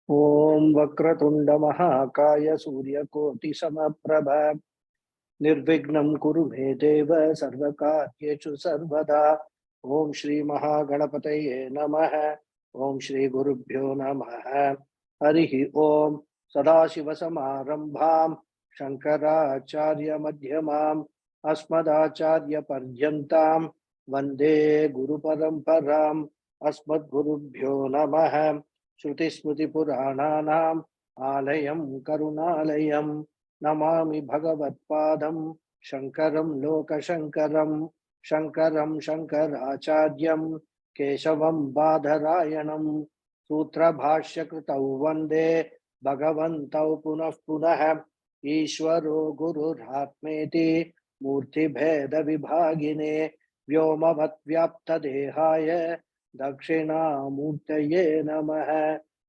ओम वक्रतुंड महाकाय सूर्यकोटि समप्रभ निर्विघ्नं कुरु मे देव सर्वकार्येषु सर्वदा। ओम श्री महागणपतये नमः। ओम श्री गुरुभ्यो नमः। हरि ओम। सदाशिवसमारंभां शंकराचार्य मध्यमाम् अस्मदाचार्य पर्यन्तां वन्दे गुरुपरम्पराम्। अस्मद्गुरुभ्यो नमः। श्रुतिस्मृतिपुराणानाम् आलयं करुणालयं नमामि भगवत्पादं शंकरं लोकशंकरं। शंकरं शंकराचार्यं केशवं बादरायणं सूत्रभाष्यकृतौ वन्दे भगवन्तौ पुनः पुनः। ईश्वरो गुरुरात्मेति मूर्तिभेदविभागिने व्योमवद्व्याप्तदेहाय दक्षिणामूर्तये नमः।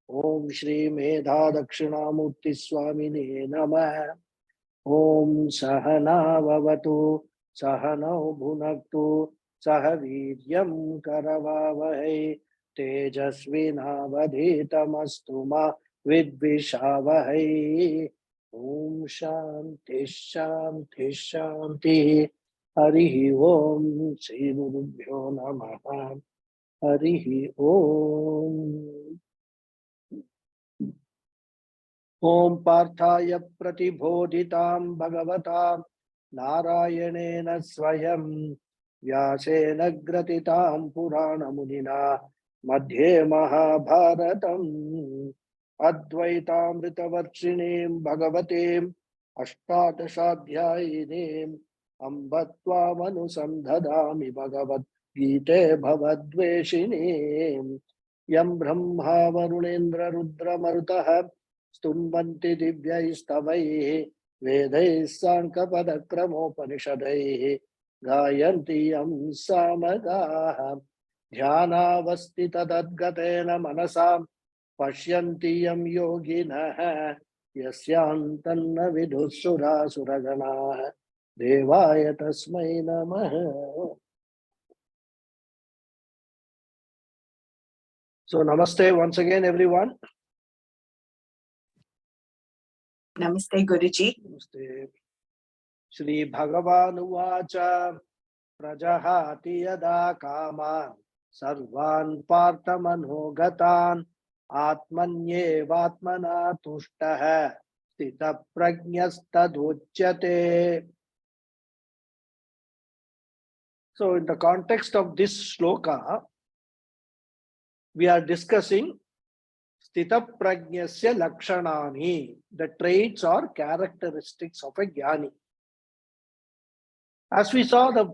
ओम श्री मेधा दक्षिणामूर्ति स्वामिने नमः। ओम सहनाववतु सहनौ भुनक्तु सह वीर्यं करवावहै तेजस्विनावधीतमस्तु मा विद्विषावहै। ओम शांति शांति शांति। हरि ओम। श्री गुरुभ्यो नमः। हरि ओम। ओम पार्थाय प्रतिबोधितां भगवता नारायणेन स्वयं व्यासेन ग्रथितां पुराणमुनिना मध्ये महाभारतम् अद्वैतामृतवर्षिणीं भगवतीम् अष्टादशाध्यायिनीम् अम्ब त्वामनुसन्धदामि भगवद्गीते भवद्वेषिणीम्। यं ब्रह्मा वरुणेन्द्र रुद्रमरुतः स्तुन्वन्ति दिव्यैस्तवैः वेदैः साङ्ख्यपदक्रमोपनिषदैः गायन्ति यं सामगाः। ध्यानावस्थिततद्गतेन मनसा पश्यन्ति यं योगिनः यस्यान्तन्न विदुः सुरासुरगणाः देवाय तस्मै नमः। So namaste once again everyone. Namaste Guruji. Namaste. Shri Bhagawad uvacha prajahati yada kaman sarvan parthamanogataan atmanyevatmana tushtaha stita prajnastadochyate. So in the context of this shloka, we are discussing Sthita Prajnasya Lakshanani, the traits or characteristics of a Jnani. As we saw, the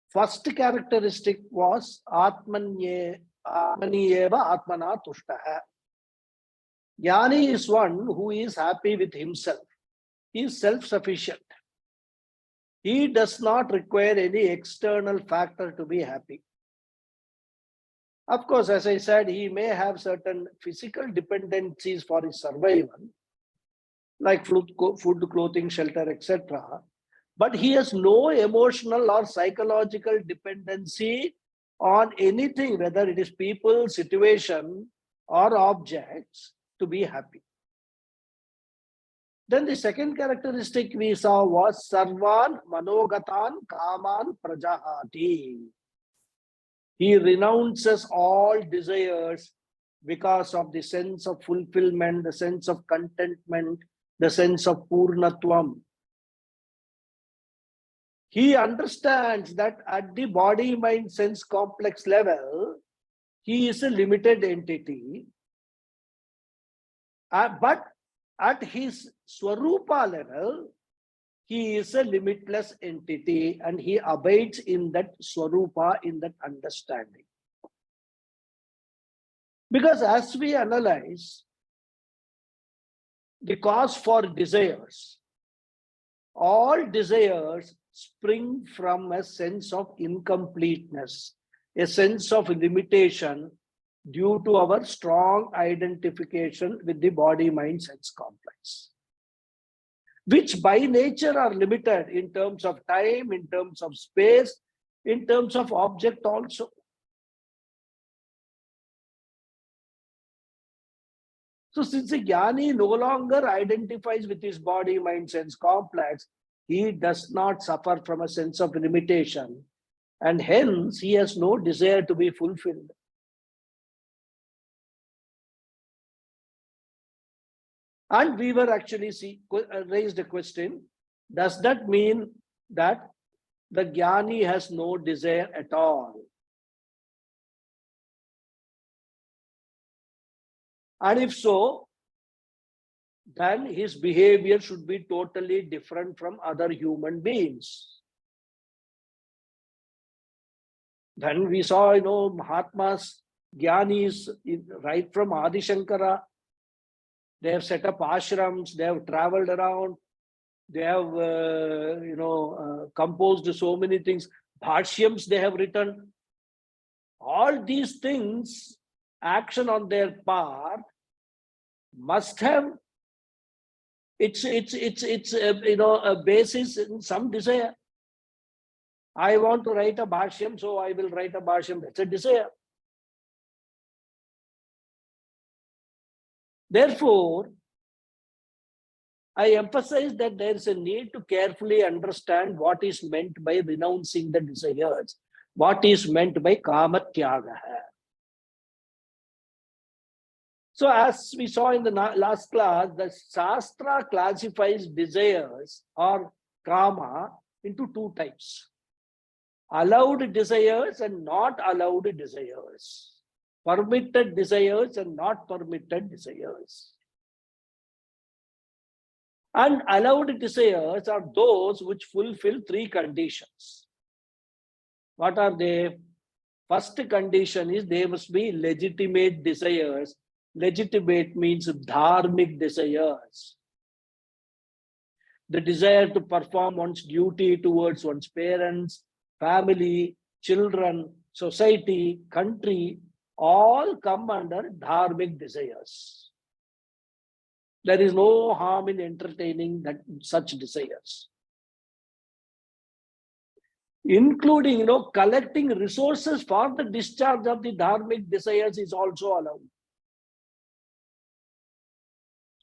first characteristic was Atmaniyeva Atmana Tushtaha. Jnani is one who is happy with himself. He is self-sufficient. He does not require any external factor to be happy. Of course, as I said, he may have certain physical dependencies for his survival, like food, clothing, shelter, etc. But he has no emotional or psychological dependency on anything, whether it is people, situation, or objects, to be happy. Then the second characteristic we saw was Sarvan Manogatan Kaman Prajahati. He renounces all desires because of the sense of fulfillment, the sense of contentment, the sense of Purnatvam. He understands that at the body, mind, sense complex level, he is a limited entity. But at his Swarupa level, he is a limitless entity and he abides in that Swarupa, in that understanding. Because as we analyze the cause for desires, all desires spring from a sense of incompleteness, a sense of limitation due to our strong identification with the body-mind sense complex, which by nature are limited in terms of time, in terms of space, in terms of object also. So since the jnani no longer identifies with his body, mind, sense complex, he does not suffer from a sense of limitation, and hence he has no desire to be fulfilled. And we were actually raised a question, does that mean that the jnani has no desire at all? And if so, then his behavior should be totally different from other human beings. Then we saw, Mahatmas, Jnanis, right from Adi Shankara, they have set up ashrams, they have traveled around, they have, composed so many things, bhashyams they have written. All these things, action on their part, must have it's a basis in some desire. I want to write a bhashyam, so I will write a bhashyam. That's a desire. Therefore, I emphasize that there is a need to carefully understand what is meant by renouncing the desires, what is meant by kamatyaga. So as we saw in the last class, the Shastra classifies desires or kama into two types: allowed desires and not allowed desires, permitted desires and not permitted desires. And allowed desires are those which fulfill three conditions. What are they? First condition is they must be legitimate desires. Legitimate means dharmic desires. The desire to perform one's duty towards one's parents, family, children, society, country, all come under dharmic desires. There is no harm in entertaining such desires. Including, collecting resources for the discharge of the dharmic desires is also allowed.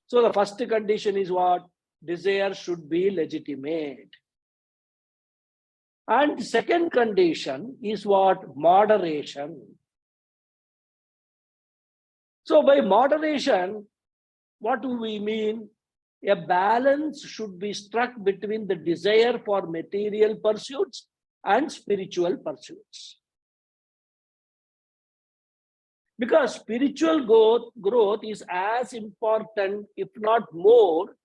So the first condition is what? Desire should be legitimate. And the second condition is what? Moderation. So by moderation, what do we mean? A balance should be struck between the desire for material pursuits and spiritual pursuits. Because spiritual growth is as important, if not more,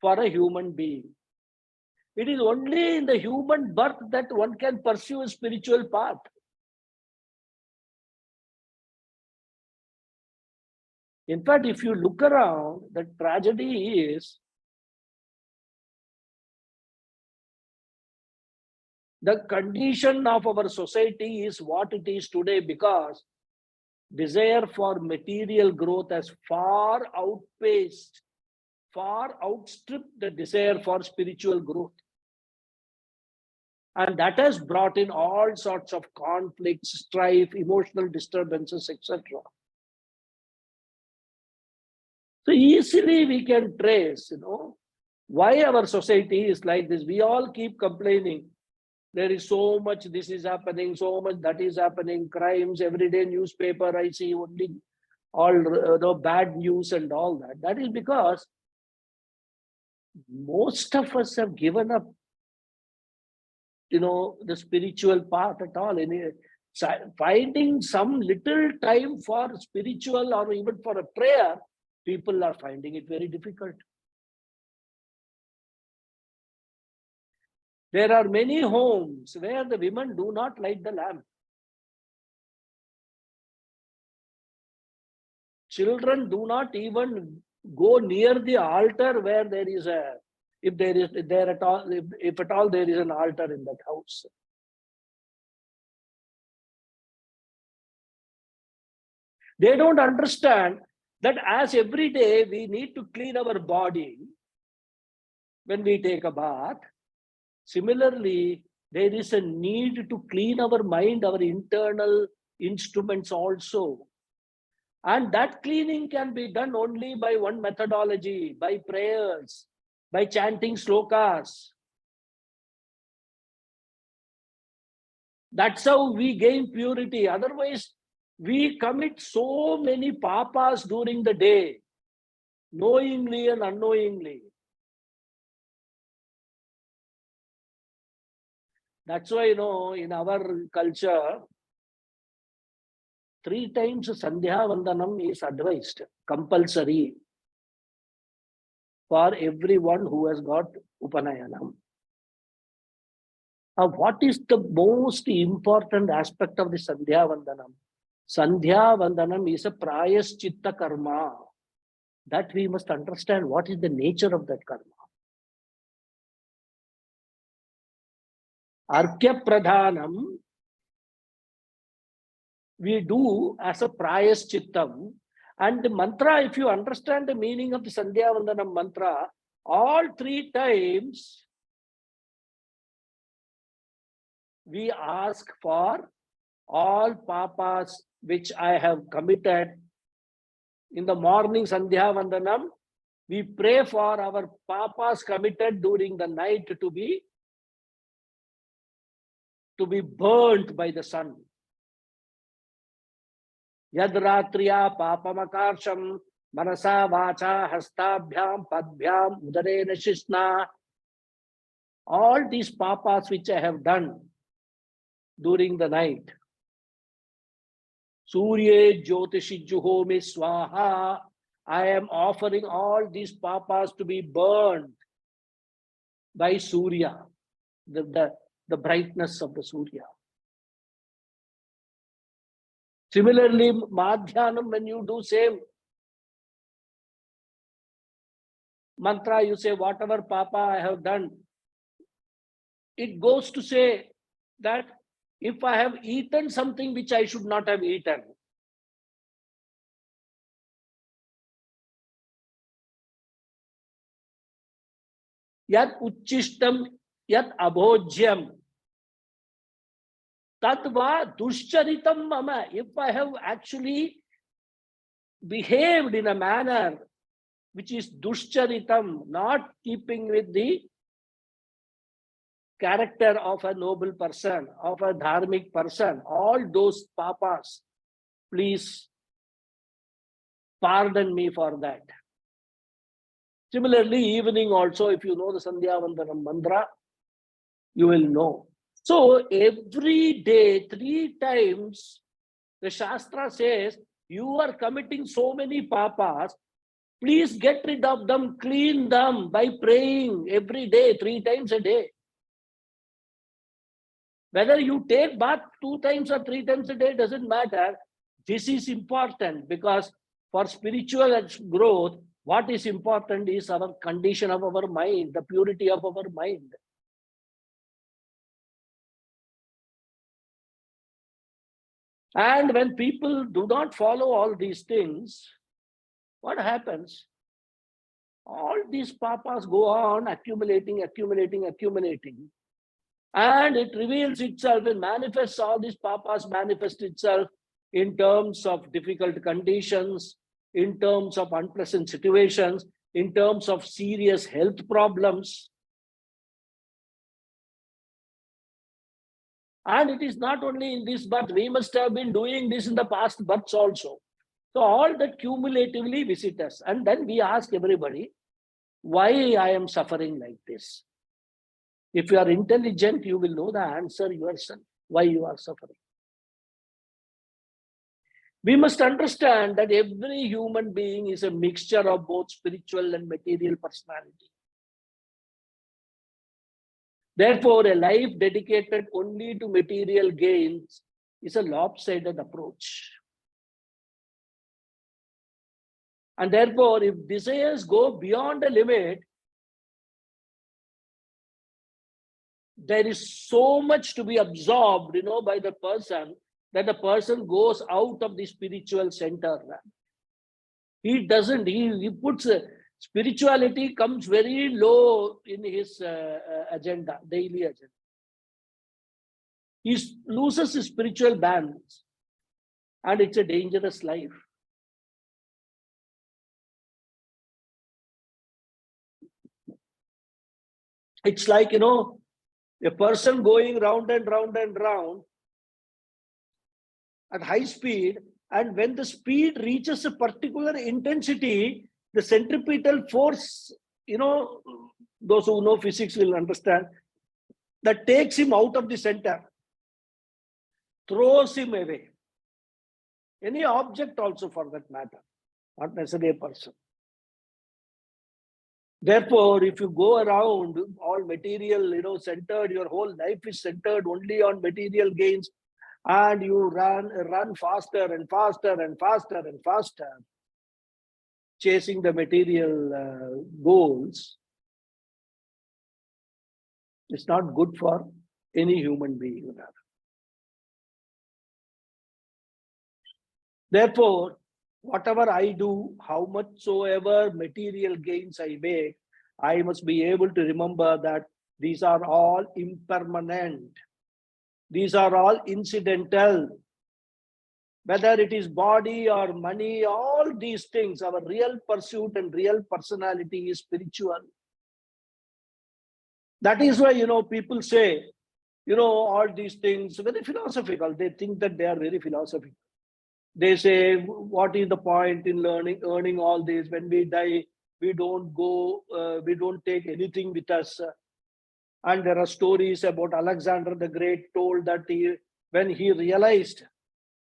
for a human being. It is only in the human birth that one can pursue a spiritual path. In fact, if you look around, the tragedy is the condition of our society is what it is today because desire for material growth has far outstripped the desire for spiritual growth. And that has brought in all sorts of conflicts, strife, emotional disturbances, etc. So easily we can trace, why our society is like this. We all keep complaining. There is so much this is happening, so much that is happening, crimes, everyday newspaper, I see only all the bad news and all that. That is because most of us have given up, the spiritual path at all. Finding some little time for spiritual or even for a prayer, people are finding it very difficult. There are many homes where the women do not light the lamp. Children do not even go near the altar where there is if at all there is an altar in that house. They don't understand that as every day we need to clean our body when we take a bath, similarly, there is a need to clean our mind, our internal instruments also. And that cleaning can be done only by one methodology, by prayers, by chanting slokas. That's how we gain purity. Otherwise, we commit so many papas during the day, knowingly and unknowingly. That's why, in our culture, 3 times Sandhya Vandanam is advised, compulsory for everyone who has got Upanayanam. What is the most important aspect of the Sandhya Vandanam? Sandhya Vandanam is a prayaschitta karma. That we must understand what is the nature of that karma. Arghya Pradhanam we do as a prayaschittam. And the mantra, if you understand the meaning of the Sandhya Vandanam mantra, all 3 times we ask for all papas which I have committed. In the morning Sandhya Vandanam, we pray for our papas committed during the night to be burnt by the sun. Yadratriya papamakarsham manasa vacha hastabhyam padbhyam udarena shishna. All these papas which I have done during the night. Surye Jyotishi Juhomi Swaha. I am offering all these papas to be burned by Surya, the brightness of the Surya. Similarly, Madhyanam, when you do same mantra, you say, whatever papa I have done, it goes to say that if I have eaten something which I should not have eaten, yat uchishtam, yat abhojyam, tatva dushcharitam mama. If I have actually behaved in a manner which is dushcharitam, not keeping with the character of a noble person, of a dharmic person, all those papas, please pardon me for that. Similarly, evening also, if you know the Sandhya Vandanam mantra, you will know. So every day, 3 times, the Shastra says, you are committing so many papas, please get rid of them, clean them by praying every day, 3 times a day. Whether you take bath 2 times or 3 times a day doesn't matter. This is important because for spiritual growth, what is important is our condition of our mind, the purity of our mind. And when people do not follow all these things, what happens? All these papas go on accumulating. And it reveals itself and manifests, all these papas manifest itself in terms of difficult conditions, in terms of unpleasant situations, in terms of serious health problems. And it is not only in this birth, we must have been doing this in the past births also. So all that cumulatively visit us. And then we ask everybody, why I am suffering like this? If you are intelligent, you will know the answer yourself, why you are suffering. We must understand that every human being is a mixture of both spiritual and material personality. Therefore, a life dedicated only to material gains is a lopsided approach. And therefore, if desires go beyond a limit, there is so much to be absorbed, by the person, that the person goes out of the spiritual center. He doesn't, he puts, spirituality comes very low in his agenda, daily agenda. He loses his spiritual balance, and it's a dangerous life. It's like, a person going round and round and round at high speed, and when the speed reaches a particular intensity, the centripetal force, those who know physics will understand, that takes him out of the center, throws him away. Any object also for that matter, not necessarily a person. Therefore, if you go around all material, centered, your whole life is centered only on material gains, and you run faster and faster and faster and faster, chasing the material goals, it's not good for any human being. Therefore, whatever I do, how much soever material gains I make, I must be able to remember that these are all impermanent. These are all incidental. Whether it is body or money, all these things, our real pursuit and real personality is spiritual. That is why, people say, all these things, very philosophical. They think that they are very philosophical. They say, what is the point in earning all this? When we die, we don't take anything with us. And there are stories about Alexander the Great told that when he realized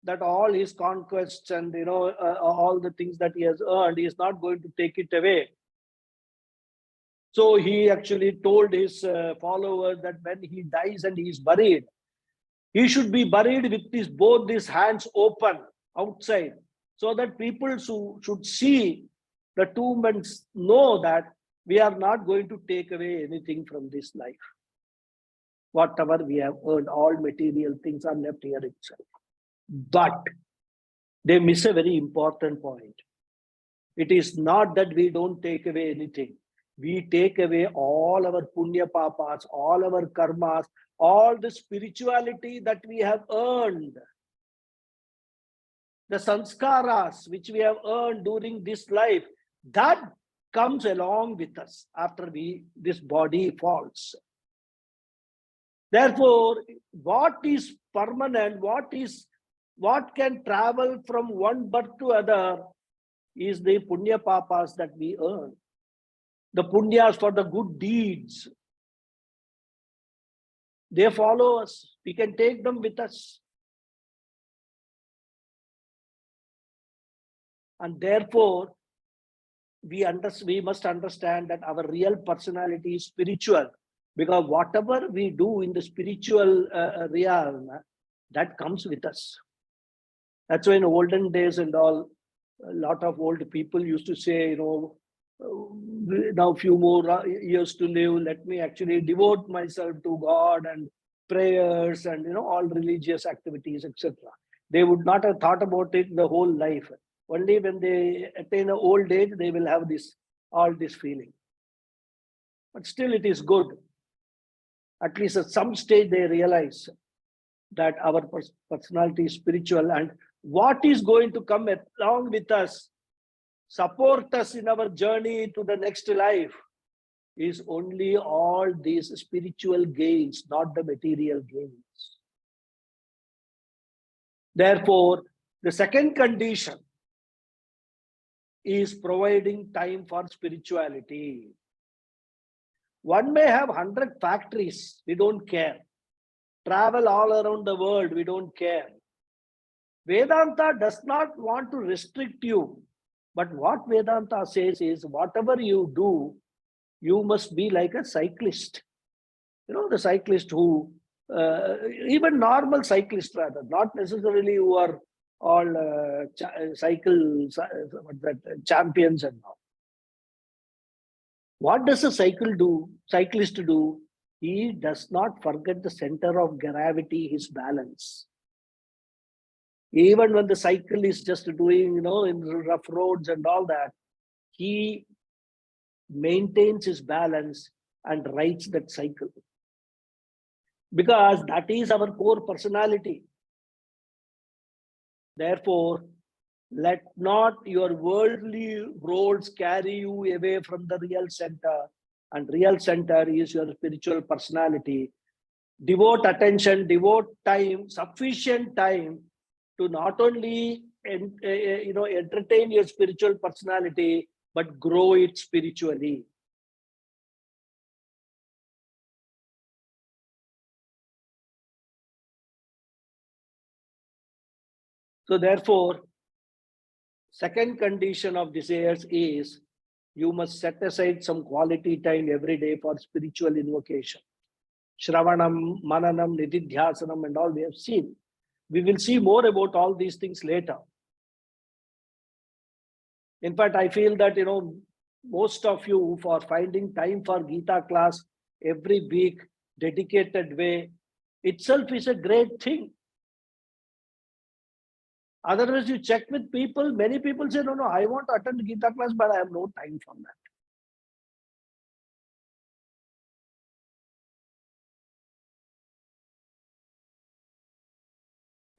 that all his conquests and all the things that he has earned, he is not going to take it away. So he actually told his followers that when he dies and he is buried, he should be buried with both his hands open outside, so that people should see the tomb and know that we are not going to take away anything from this life. Whatever we have earned, all material things are left here itself. But they miss a very important point. It is not that we don't take away anything. We take away all our punya papas, all our karmas, all the spirituality that we have earned. The sanskaras which we have earned during this life, that comes along with us after this body falls. Therefore, what is permanent, what can travel from one birth to other is the punya papas that we earn. The punyas for the good deeds. They follow us. We can take them with us. And therefore, we must understand that our real personality is spiritual, because whatever we do in the spiritual realm, that comes with us. That's why in olden days and all, a lot of old people used to say, now few more years to live, let me actually devote myself to God and prayers and all religious activities, etc. They would not have thought about it the whole life. Only when they attain an old age, they will have all this feeling. But still it is good. At least at some stage they realize that our personality is spiritual, and what is going to come along with us, support us in our journey to the next life, is only all these spiritual gains, not the material gains. Therefore, the second condition is providing time for spirituality. One may have 100 factories, we don't care. Travel all around the world, we don't care. Vedanta does not want to restrict you. But what Vedanta says is, whatever you do, you must be like a cyclist. The cyclist who, even normal cyclists rather, not necessarily who are all champions and all. What does a cyclist do? He does not forget the center of gravity, his balance. Even when the cycle is just doing, in rough roads and all that, he maintains his balance and rides that cycle. Because that is our core personality. Therefore, let not your worldly roads carry you away from the real center. And real center is your spiritual personality. Devote attention, devote time, sufficient time to not only entertain your spiritual personality, but grow it spiritually. So therefore, second condition of desires is you must set aside some quality time every day for spiritual invocation. Shravanam, Mananam, Nididhyasanam, and all we have seen. We will see more about all these things later. In fact, I feel that, most of you for finding time for Gita class every week, dedicated way, itself is a great thing. Otherwise, you check with people, many people say, no, I want to attend Gita class, but I have no time for that.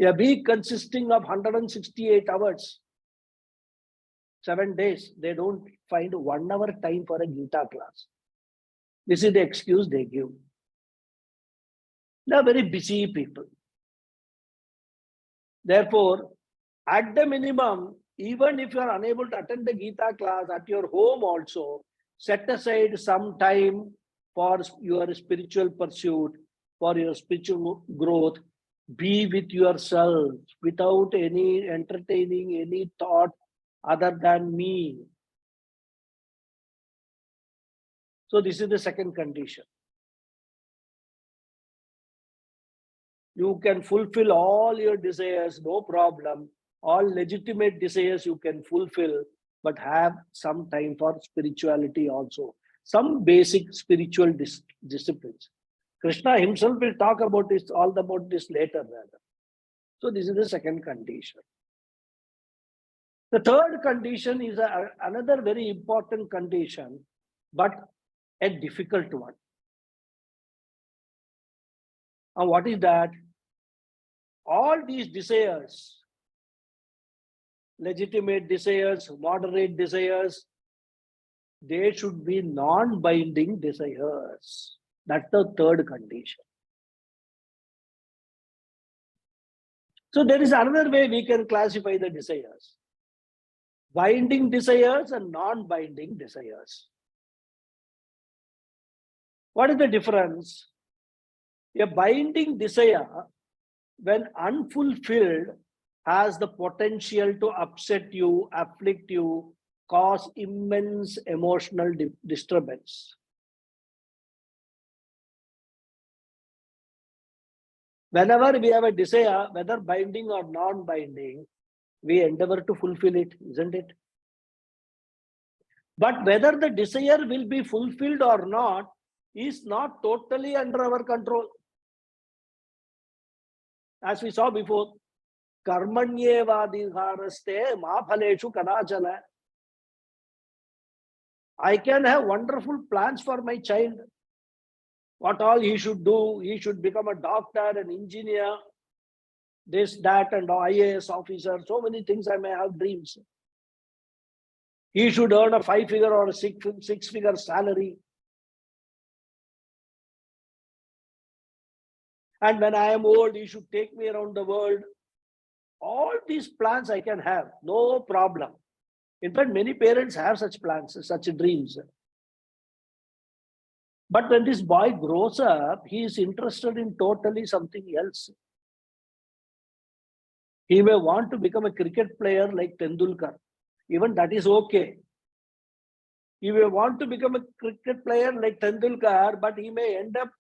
A week consisting of 168 hours, 7 days, they don't find 1 hour time for a Gita class. This is the excuse they give. They are very busy people. Therefore, at the minimum, even if you are unable to attend the Gita class at your home also, set aside some time for your spiritual pursuit, for your spiritual growth. Be with yourself without any entertaining any thought other than me. So this is the second condition. You can fulfill all your desires, no problem. All legitimate desires you can fulfill, but have some time for spirituality also. Some basic spiritual disciplines. Krishna himself will talk about this, all about this later rather. So this is the second condition. The third condition is another very important condition, but a difficult one. And what is that? All these desires, legitimate desires, moderate desires, they should be non-binding desires. That's the third condition. So there is another way we can classify the desires. Binding desires and non-binding desires. What is the difference? A binding desire, when unfulfilled, has the potential to upset you, afflict you, cause immense emotional disturbance. Whenever we have a desire, whether binding or non-binding, we endeavor to fulfill it, isn't it? But whether the desire will be fulfilled or not is not totally under our control. As we saw before, karmanyevadhikaraste ma phaleshu kadachana. I can have wonderful plans for my child. What all he should do, he should become a doctor, an engineer, this, that, and IAS officer. So many things I may have dreams. He should earn a 5-figure or a 6-figure salary. And when I am old, he should take me around the world. All these plans I can have, no problem. In fact, many parents have such plans, such dreams. But when this boy grows up, he is interested in totally something else. He may want to become a cricket player like Tendulkar. Even that is okay. He may want to become a cricket player like Tendulkar, but he may end up,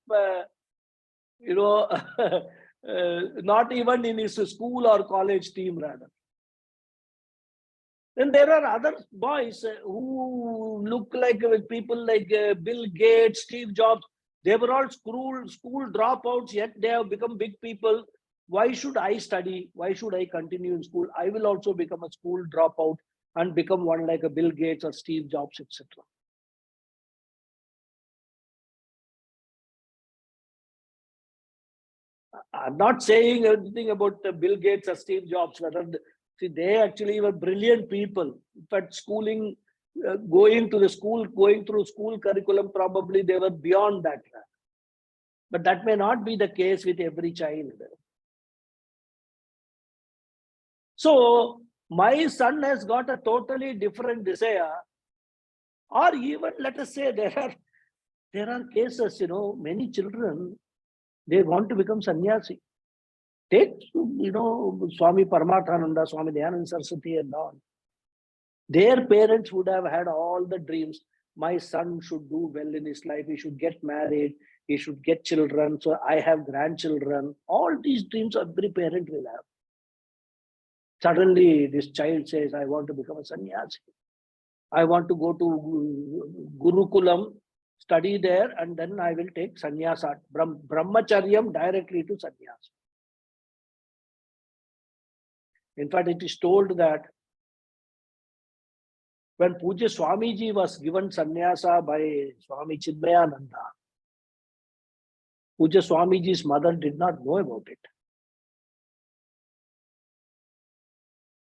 not even in his school or college team rather. Then there are other boys who look like people like Bill Gates, Steve Jobs. They were all school dropouts, yet they have become big people. Why should I study? Why should I continue in school? I will also become a school dropout and become one like a Bill Gates or Steve Jobs, etc. I'm not saying anything about Bill Gates or Steve Jobs. See, they actually were brilliant people. But schooling going to the school, going through school curriculum, probably they were beyond that. But that may not be the case with every child. So my son has got a totally different desire. Or even, let us say, there are cases, many children, they want to become sannyasi. Take, Swami Paramathananda, Swami Dayananda Saraswati and all. Their parents would have had all the dreams. My son should do well in his life. He should get married. He should get children. So I have grandchildren. All these dreams every parent will have. Suddenly, this child says, I want to become a sannyasi. I want to go to Gurukulam, study there, and then I will take sannyasa, brahmacharyam directly to sannyasa. In fact, it is told that when Puja Swamiji was given sannyasa by Swami Chinmayananda, Puja Swamiji's mother did not know about it.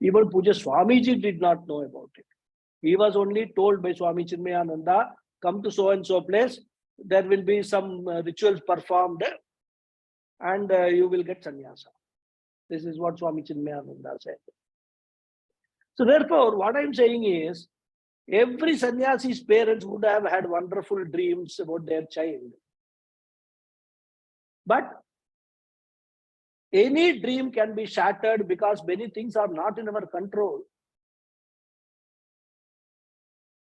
Even Puja Swamiji did not know about it. He was only told by Swami Chinmayananda, come to so and so place, there will be some rituals performed and you will get sannyasa. This is what Swami Chinmayananda said. So therefore, what I am saying is, every sannyasi's parents would have had wonderful dreams about their child. But any dream can be shattered because many things are not in our control.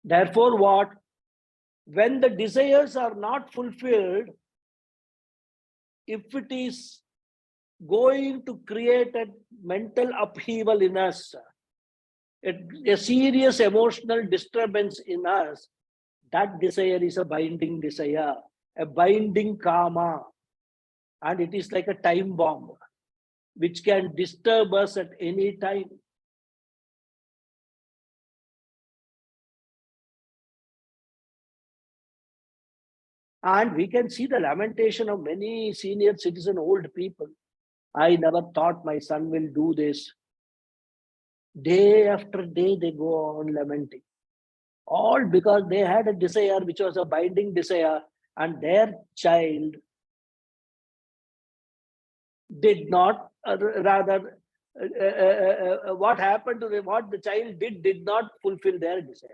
Therefore, what? When the desires are not fulfilled, if it is going to create a mental upheaval in us, a serious emotional disturbance in us, that desire is a binding desire, a binding karma, and it is like a time bomb which can disturb us at any time. And we can see the lamentation of many senior citizen, old people. I never thought my son will do this. Day after day, they go on lamenting. All because they had a desire which was a binding desire, and their child did not, what happened to them, what the child did not fulfill their desire.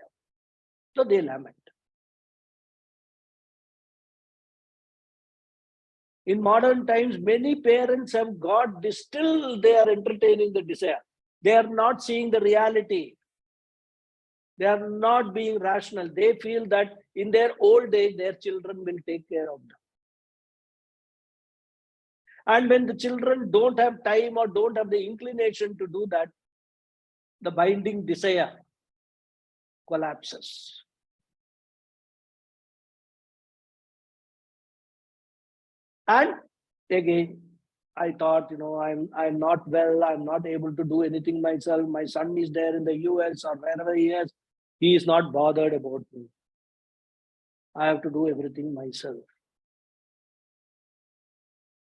So they lament. In modern times, many parents have got this, still they are entertaining the desire. They are not seeing the reality. They are not being rational. They feel that in their old age, their children will take care of them. And when the children don't have time or don't have the inclination to do that, the binding desire collapses. And again, I thought, I'm not well, I'm not able to do anything myself. My son is there in the US or wherever he is. He is not bothered about me. I have to do everything myself.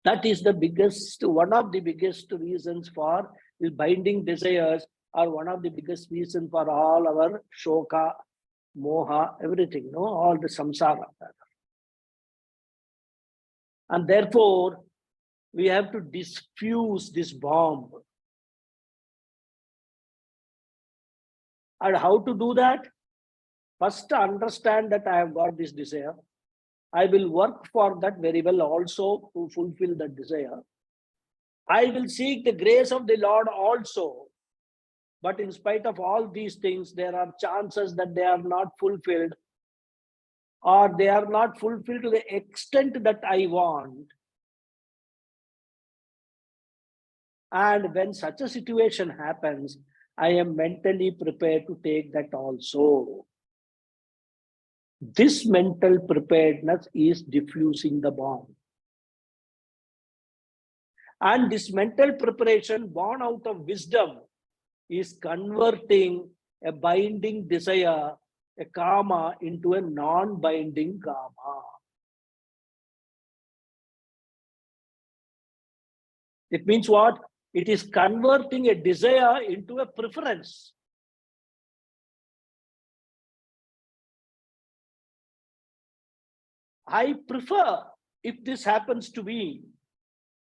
That is the biggest, one of the biggest reasons for the binding desires, or one of the biggest reasons for all our shoka, moha, everything, all the samsara. And therefore, we have to diffuse this bomb. And how to do that? First, understand that I have got this desire. I will work for that very well also to fulfill that desire. I will seek the grace of the Lord also. But in spite of all these things, there are chances that they are not fulfilled, or they are not fulfilled to the extent that I want. And when such a situation happens, I am mentally prepared to take that also. This mental preparedness is diffusing the bomb. And this mental preparation born out of wisdom is converting a binding desire, a karma, into a non-binding karma. It means what? It is converting a desire into a preference. I prefer, if this happens to me,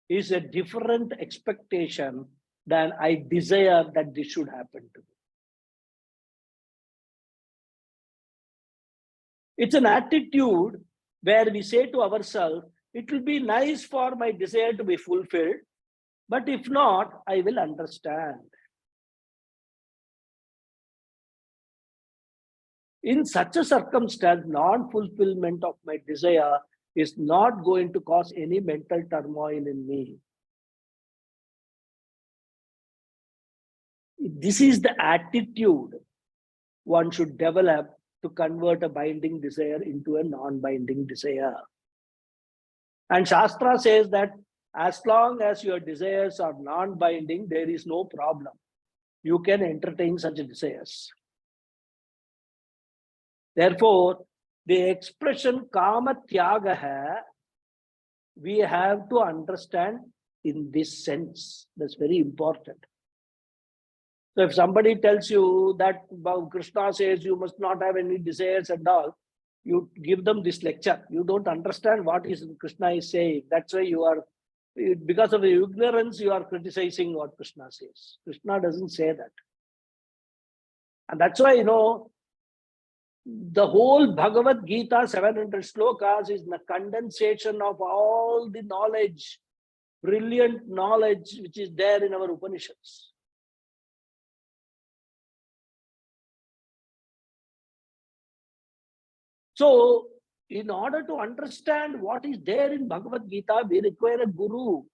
is a different expectation than I desire that this should happen to me. It's an attitude where we say to ourselves, it will be nice for my desire to be fulfilled, but if not, I will understand. In such a circumstance, non-fulfillment of my desire is not going to cause any mental turmoil in me. This is the attitude one should develop to convert a binding desire into a non-binding desire. And Shastra says that as long as your desires are non-binding, there is no problem. You can entertain such desires. Therefore, the expression kama tyagaha, we have to understand in this sense. That's very important. So if somebody tells you that Krishna says you must not have any desires and all, you give them this lecture. You don't understand what is Krishna is saying. That's why you are, because of your ignorance, you are criticizing what Krishna says. Krishna doesn't say that. And that's why, the whole Bhagavad Gita, 700 slokas, is the condensation of all the knowledge, brilliant knowledge, which is there in our Upanishads. So, in order to understand what is there in Bhagavad Gita, we require a guru.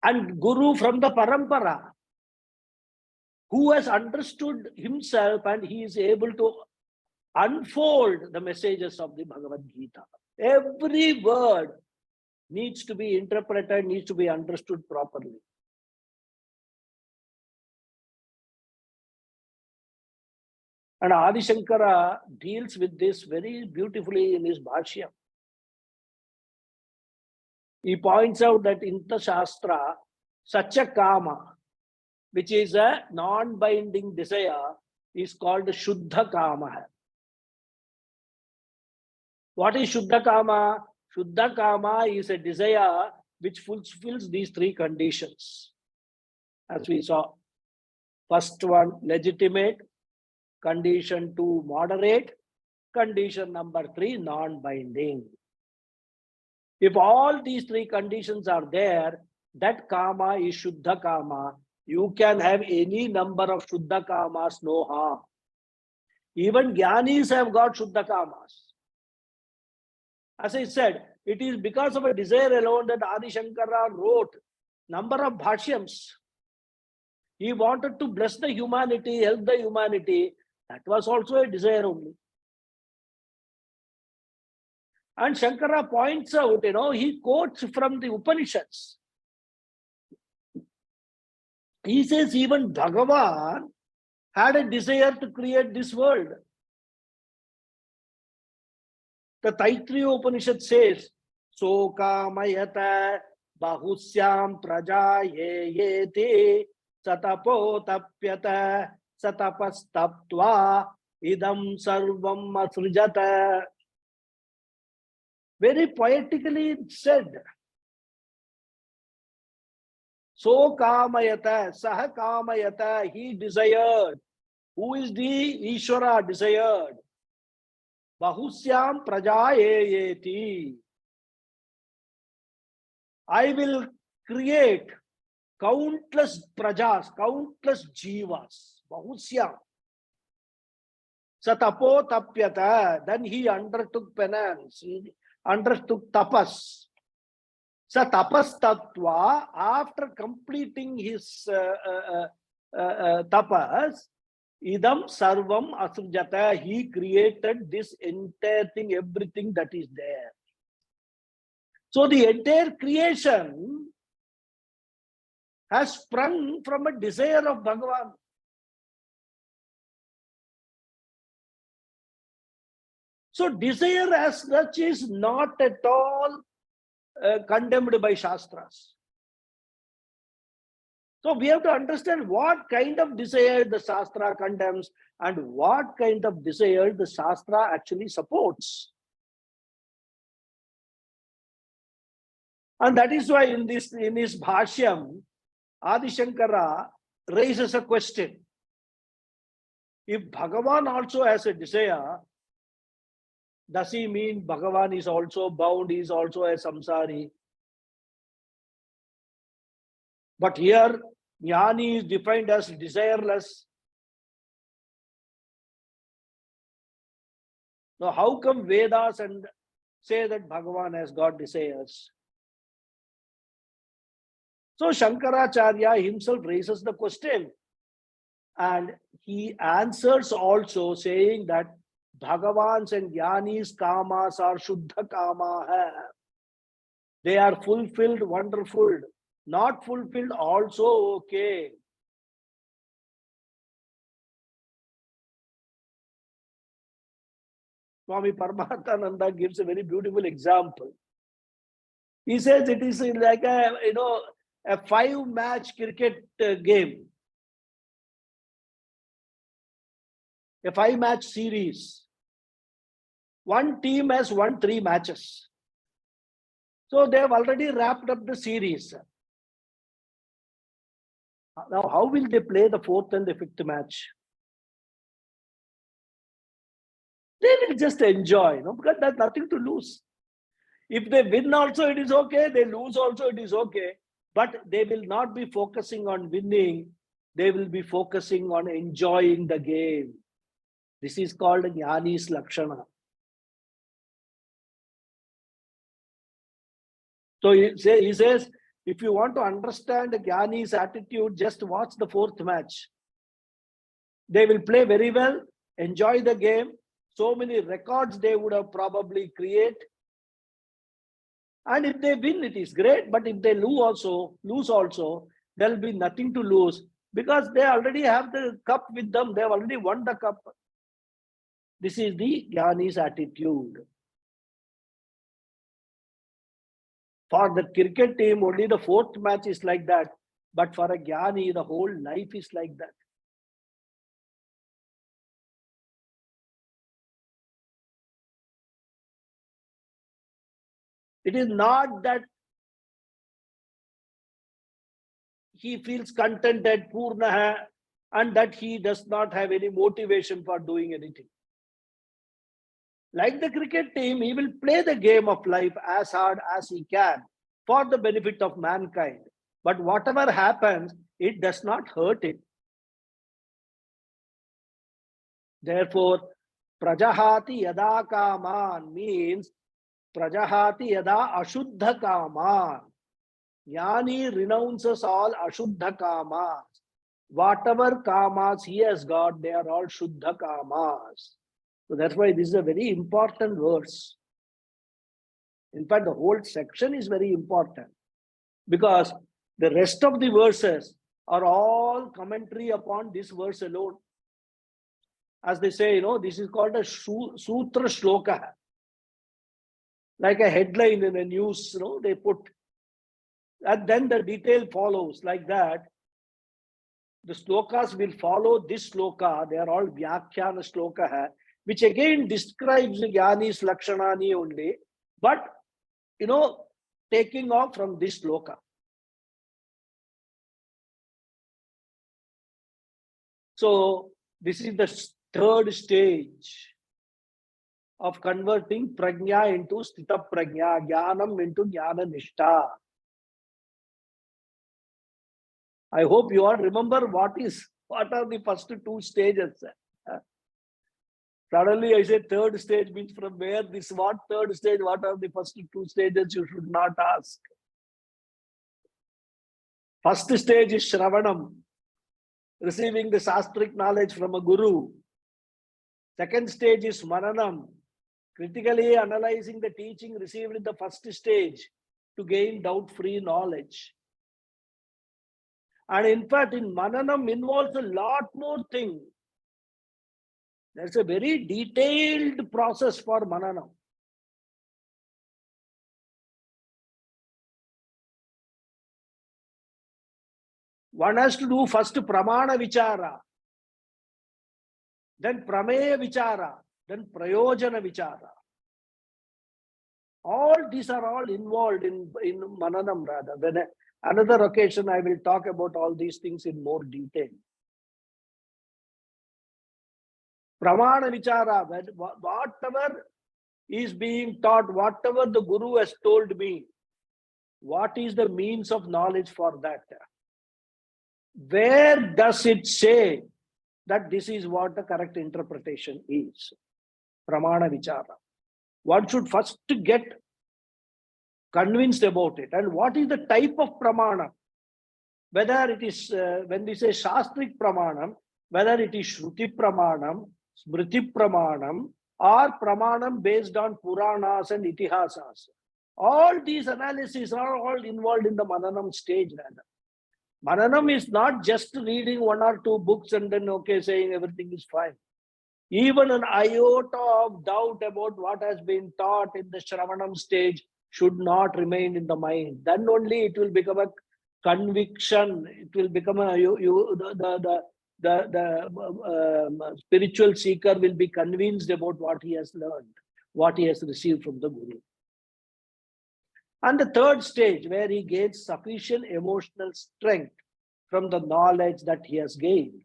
And guru from the parampara, who has understood himself and he is able to unfold the messages of the Bhagavad Gita. Every word needs to be interpreted, needs to be understood properly. And Adi Shankara deals with this very beautifully in his Bhashyam. He points out that in the Shastra, such a kama, which is a non-binding desire, is called Shuddha Kama. What is Shuddha Kama? Shuddha Kama is a desire which fulfills these three conditions. As we saw, first one, legitimate. Condition 2, moderate. Condition number 3, non-binding. If all these three conditions are there, that kama is Shuddha Kama. You can have any number of Shuddha Kamas, no harm. Even Jnanis have got Shuddha Kamas. As I said, it is because of a desire alone that Adi Shankara wrote number of bhashyams. He wanted to bless the humanity, help the humanity. That was also a desire only. And Shankara points out, he quotes from the Upanishads. He says even Bhagawad had a desire to create this world. The Taittiriya Upanishad says, Sokamayata bahusyam praja yete satapo tapyata satapastaptva idam sarvam asrijata. Very poetically said. So kamayata, saha kamayata, he desired. Who is the Ishvara desired? Bahusyam prajayeti. I will create countless prajas, countless jivas. Bahusyam. Satapo tapyata. Then he undertook penance. He undertook tapas. Sa tapas tattva, after completing his tapas, idam sarvam asujata, he created this entire thing, everything that is there. So the entire creation has sprung from a desire of Bhagavan. So desire as such is not at all condemned by Shastras. So we have to understand what kind of desire the Shastra condemns and what kind of desire the Shastra actually supports. And that is why in his Bhashyam, Adi Shankara raises a question. If Bhagavan also has a desire, does he mean Bhagavan is also bound, he is also a samsari? But here, Jnani is defined as desireless. Now, how come Vedas and say that Bhagavan has got desires? So Shankaracharya himself raises the question, and he answers also saying that Bhagavans and Jnanis kamas are Shuddha kama hai. They are fulfilled, wonderful. Not fulfilled, also okay. Swami Paramatmananda gives a very beautiful example. He says it is like a 5-match cricket game, a 5-match series. One team has won 3 matches. So they have already wrapped up the series. Now, how will they play the 4th and the 5th match? They will just enjoy, because there's nothing to lose. If they win also, it is okay. They lose also, it is okay. But they will not be focusing on winning. They will be focusing on enjoying the game. This is called Jnani's Lakshana. So he says, if you want to understand Jnani's attitude, just watch the 4th match. They will play very well, enjoy the game. So many records they would have probably create. And if they win, it is great. But if they lose also, there will be nothing to lose because they already have the cup with them. They have already won the cup. This is the Jnani's attitude. For the cricket team, only the 4th match is like that. But for a Jnani, the whole life is like that. It is not that he feels contented, purna hai, and that he does not have any motivation for doing anything. Like the cricket team, he will play the game of life as hard as he can for the benefit of mankind. But whatever happens, it does not hurt him. Therefore, prajahati yada kaman means prajahati yada ashuddha kaman. Jnani renounces all ashuddha kamas. Whatever kamas he has got, they are all shuddha kamas. So that's why this is a very important verse. In fact, the whole section is very important because the rest of the verses are all commentary upon this verse alone. As they say, this is called a sutra shloka. Like a headline in a news, they put, and then the detail follows like that. The slokas will follow this sloka. They are all vyakhyana shloka, which again describes Jnani's Lakshanani only, but taking off from this sloka. So this is the 3rd stage of converting prajna into sthita prajna, jnanam into jnana nishtha. I hope you all remember what are the first 2 stages. Suddenly I say 3rd stage means from where this, what 3rd stage, what are the first 2 stages, you should not ask. First stage is Shravanam, receiving the Shastric knowledge from a guru. 2nd stage is Mananam, critically analyzing the teaching received in the first stage to gain doubt-free knowledge. And in fact, in Mananam involves a lot more things. There's a very detailed process for Mananam. One has to do first Pramana Vichara. then prameya vichara, then prayojana vichara. All these are all involved in mananam rather. When another occasion I will talk about all these things in more detail. Pramana vichara, whatever is being taught, whatever the Guru has told me, what is the means of knowledge for that? Where does it say that this is what the correct interpretation is? Pramana vichara. One should first get convinced about it. And what is the type of pramana? Whether it is, when we say Shastrik pramanam, whether it is Shruti pramanam, Smriti pramanam, or pramanam based on Puranas and Itihasas. All these analyses are all involved in the Mananam stage. Mananam is not just reading one or two books and then, okay, saying everything is fine. Even an iota of doubt about what has been taught in the Shravanam stage should not remain in the mind. Then only it will become a conviction. It will become a spiritual seeker will be convinced about what he has learned, what he has received from the Guru. And the third stage, where he gains sufficient emotional strength from the knowledge that he has gained.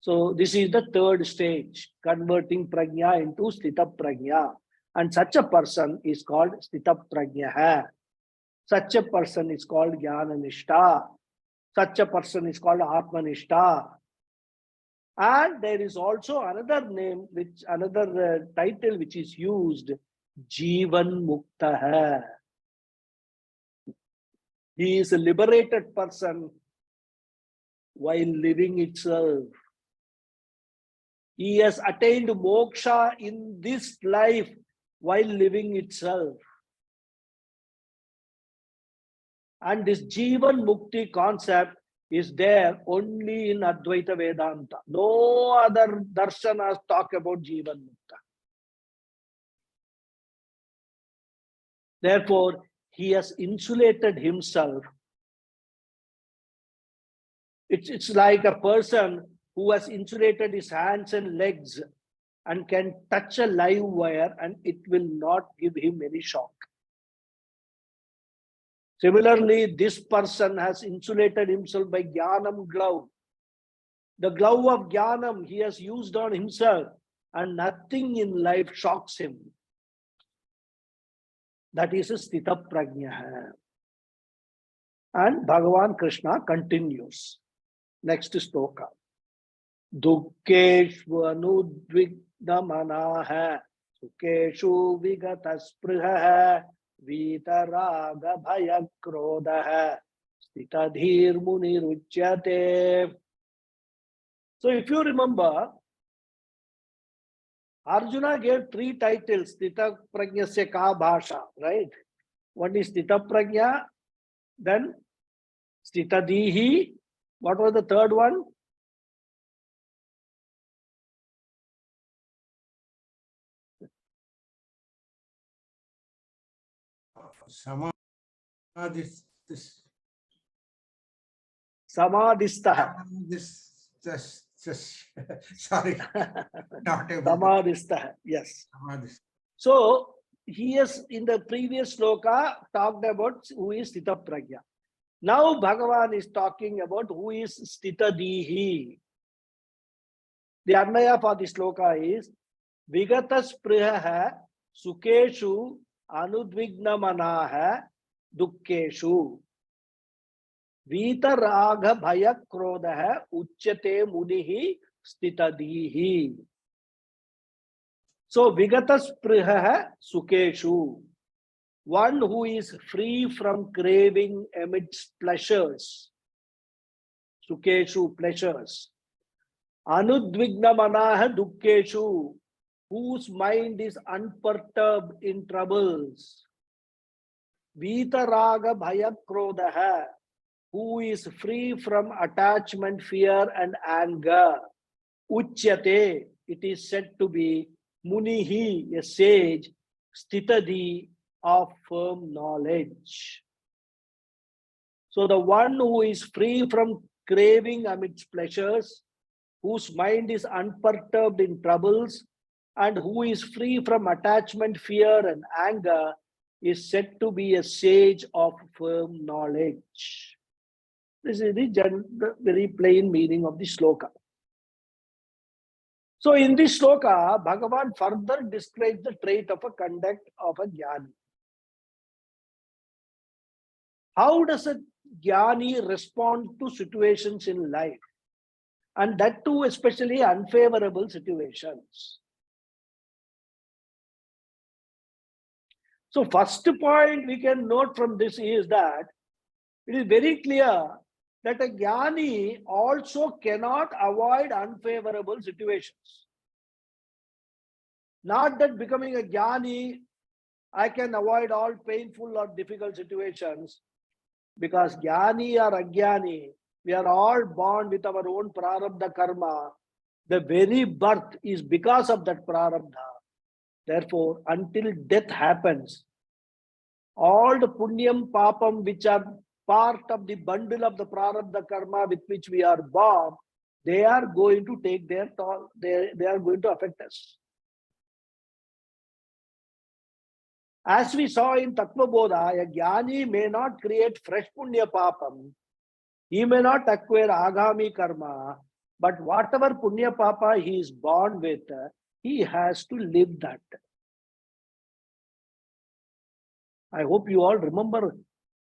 So this is the third stage, converting prajna into sthita prajna. And such a person is called sthita prajna. Such a person is called jnana nishta. Such a person is called atma nishta. And there is also another name, another title which is used, Jivan Mukta. He is a liberated person while living itself. He has attained moksha in this life while living itself. And this Jivan Mukti concept is there only in Advaita Vedanta. No other darshanas talk about Jivan Mukta. Therefore, he has insulated himself. It's like a person who has insulated his hands and legs and can touch a live wire and it will not give him any shock. Similarly, this person has insulated himself by Jnanam glove. The glove of Jnanam he has used on himself and nothing in life shocks him. That is a sthita prajna. And Bhagavan Krishna continues. Next sloka. Dukkeshu anudvigna manaha sukeshu vigata spriha vitaraga bhaya krodha sthita dhir muniruchyate. So if you remember, Arjuna gave three titles, Sthita Prajnasya Ka Bhasha, right? One is Sthita Prajna, then Sthita Dihi. What was the third one? Samadhistha. Sorry, not able to. Samadhistha, yes. So he has in the previous sloka talked about who is Sthita Prajna. Now Bhagavan is talking about who is Sthita Dihi. The Anvaya for the sloka is Vigata Spriha Sukeshu Anudvigna Manaha Dukkeshu Vita Raga Bhaya Krodha Uchyate Munihi Sthita Dihi. So Vigata Spriha Sukeshu, one who is free from craving amidst pleasures. Sukeshu, pleasures. Anudvigna Manaha Dukkeshu, whose mind is unperturbed in troubles. Vitaraga Bhaya Krodha, who is free from attachment, fear, and anger. Uchyate, it is said to be Munihi, a sage, Sthitadi, of firm knowledge. So the one who is free from craving amidst pleasures, whose mind is unperturbed in troubles, and who is free from attachment, fear, and anger, is said to be a sage of firm knowledge. This is the very plain meaning of the sloka. So in this sloka, Bhagavan further describes the trait of a conduct of a jnani. How does a jnani respond to situations in life? And that too, especially unfavorable situations. So first point we can note from this is that it is very clear that a jnani also cannot avoid unfavorable situations. Not that becoming a jnani, I can avoid all painful or difficult situations, because jnani or ajnani, we are all born with our own prarabdha karma. The very birth is because of that prarabdha. Therefore, until death happens, all the punyam, papam, which are part of the bundle of the prarabdha karma with which we are born, they are going to take their toll. They are going to affect us. As we saw in Tattva Bodha, a jnani may not create fresh punya papam. He may not acquire agami karma, but whatever punya papa he is born with, he has to live that. I hope you all remember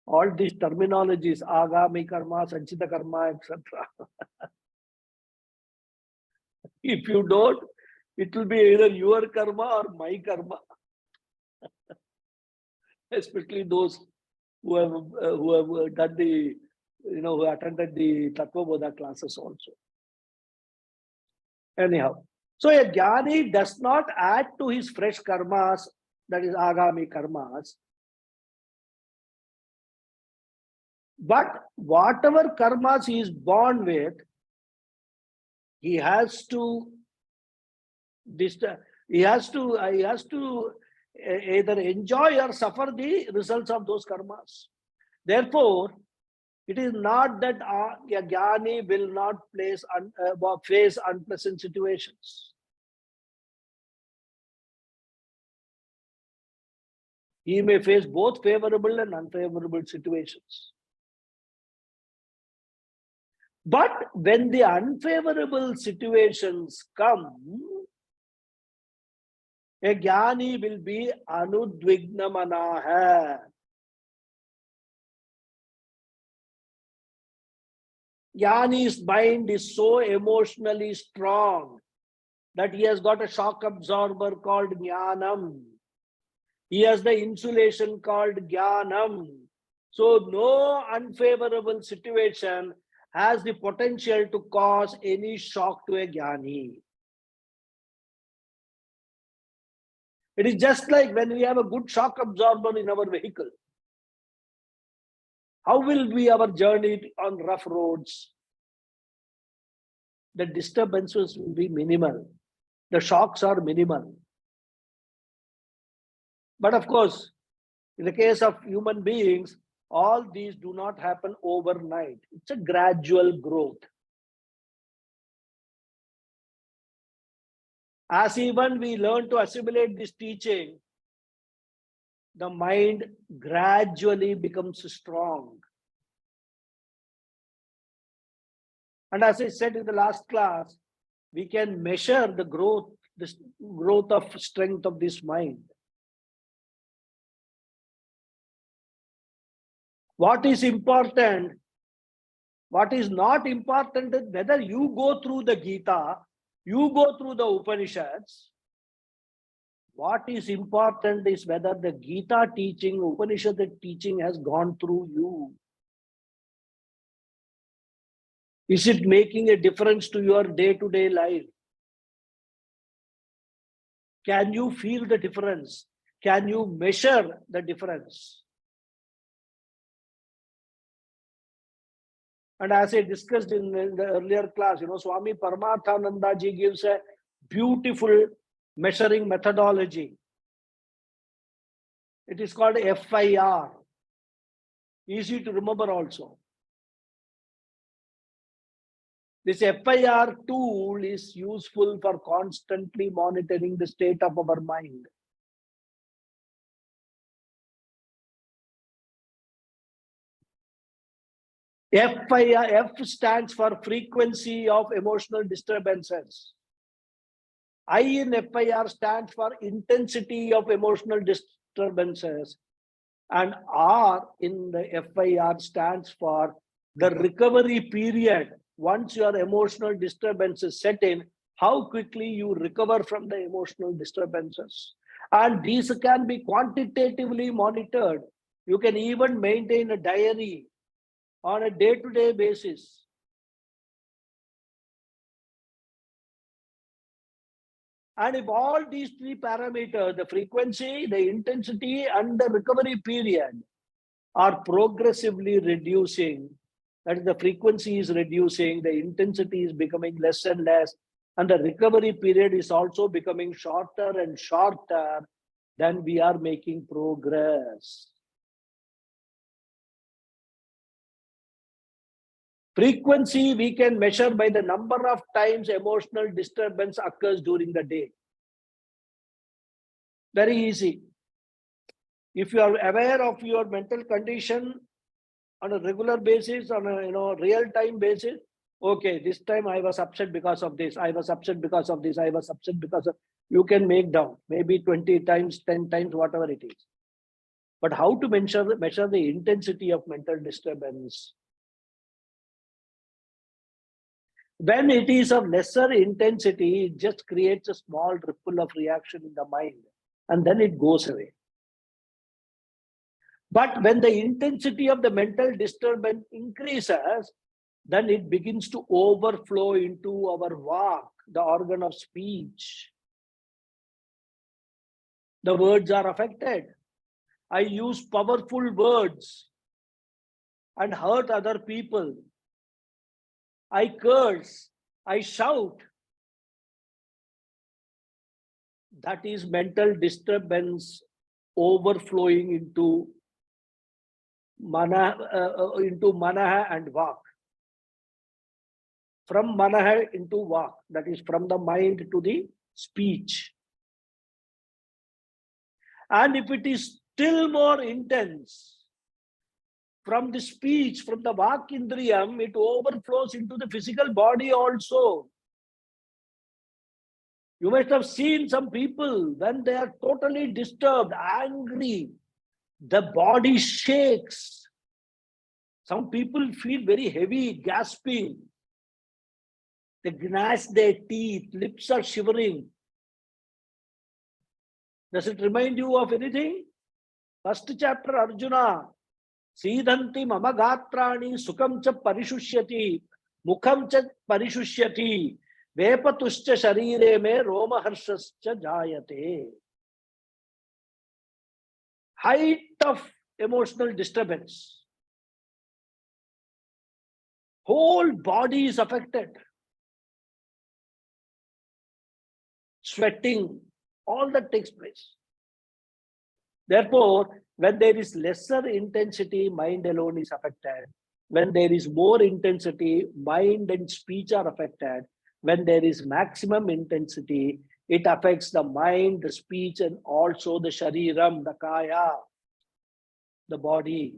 all these terminologies, agami karma, sanchita karma, etc. If you don't, it will be either your karma or my karma. Especially those who have done the, who attended the Tattva Bodha classes also. Anyhow, so a jnani does not add to his fresh karmas, that is agami karmas. But whatever karmas he is born with, he has to either enjoy or suffer the results of those karmas. Therefore, it is not that a jnani will not face unpleasant situations. He may face both favorable and unfavorable situations. But when the unfavorable situations come, a jnani will be anudvigna manaha. Jnani's mind is so emotionally strong that he has got a shock absorber called jnanam. He has the insulation called jnanam. So no unfavorable situation has the potential to cause any shock to a jnani. It is just like when we have a good shock absorber in our vehicle. How will be our journey on rough roads? The disturbances will be minimal. The shocks are minimal. But of course, in the case of human beings, all these do not happen overnight. It's a gradual growth. As even we learn to assimilate this teaching, the mind gradually becomes strong. And as I said in the last class, we can measure the growth of strength of this mind. What is important, what is not important is whether you go through the Gita, you go through the Upanishads. What is important is whether the Gita teaching, Upanishad teaching has gone through you. Is it making a difference to your day-to-day life? Can you feel the difference? Can you measure the difference? And as I discussed in the earlier class, Swami Paramathananda ji gives a beautiful measuring methodology. It is called FIR. Easy to remember also. This FIR tool is useful for constantly monitoring the state of our mind. F stands for frequency of emotional disturbances. I in FIR stands for intensity of emotional disturbances. And R in the FIR stands for the recovery period. Once your emotional disturbances set in, how quickly you recover from the emotional disturbances. And these can be quantitatively monitored. You can even maintain a diary on a day-to-day basis. And if all these three parameters, the frequency, the intensity, and the recovery period, are progressively reducing, that is, the frequency is reducing, the intensity is becoming less and less, and the recovery period is also becoming shorter and shorter, then we are making progress. Frequency we can measure by the number of times emotional disturbance occurs during the day. Very easy. If you are aware of your mental condition on a regular basis, on a real-time basis, okay, this time I was upset because of this, I was upset because of this, I was upset because of, you can make down, maybe 20 times, 10 times, whatever it is. But how to measure the intensity of mental disturbance? When it is of lesser intensity, it just creates a small ripple of reaction in the mind, and then it goes away. But when the intensity of the mental disturbance increases, then it begins to overflow into our vak, the organ of speech. The words are affected. I use powerful words and hurt other people. I curse, I shout. That is mental disturbance overflowing into mana and vak. From mana into vak, that is from the mind to the speech. And if it is still more intense, from the speech, from the vak indriyam, it overflows into the physical body also. You must have seen some people when they are totally disturbed, angry, the body shakes. Some people feel very heavy, gasping. They gnash their teeth, lips are shivering. Does it remind you of anything? First chapter, Arjuna. Siddhanti mama gatrani sukham cha parishusyati mukham cha parishusyati vepatuscha sharire me romaharshascha jayate. Height of emotional disturbance. Whole body is affected. Sweating, all that takes place. Therefore, when there is lesser intensity, mind alone is affected. When there is more intensity, mind and speech are affected. When there is maximum intensity, it affects the mind, the speech, and also the shariram, the kaya, the body.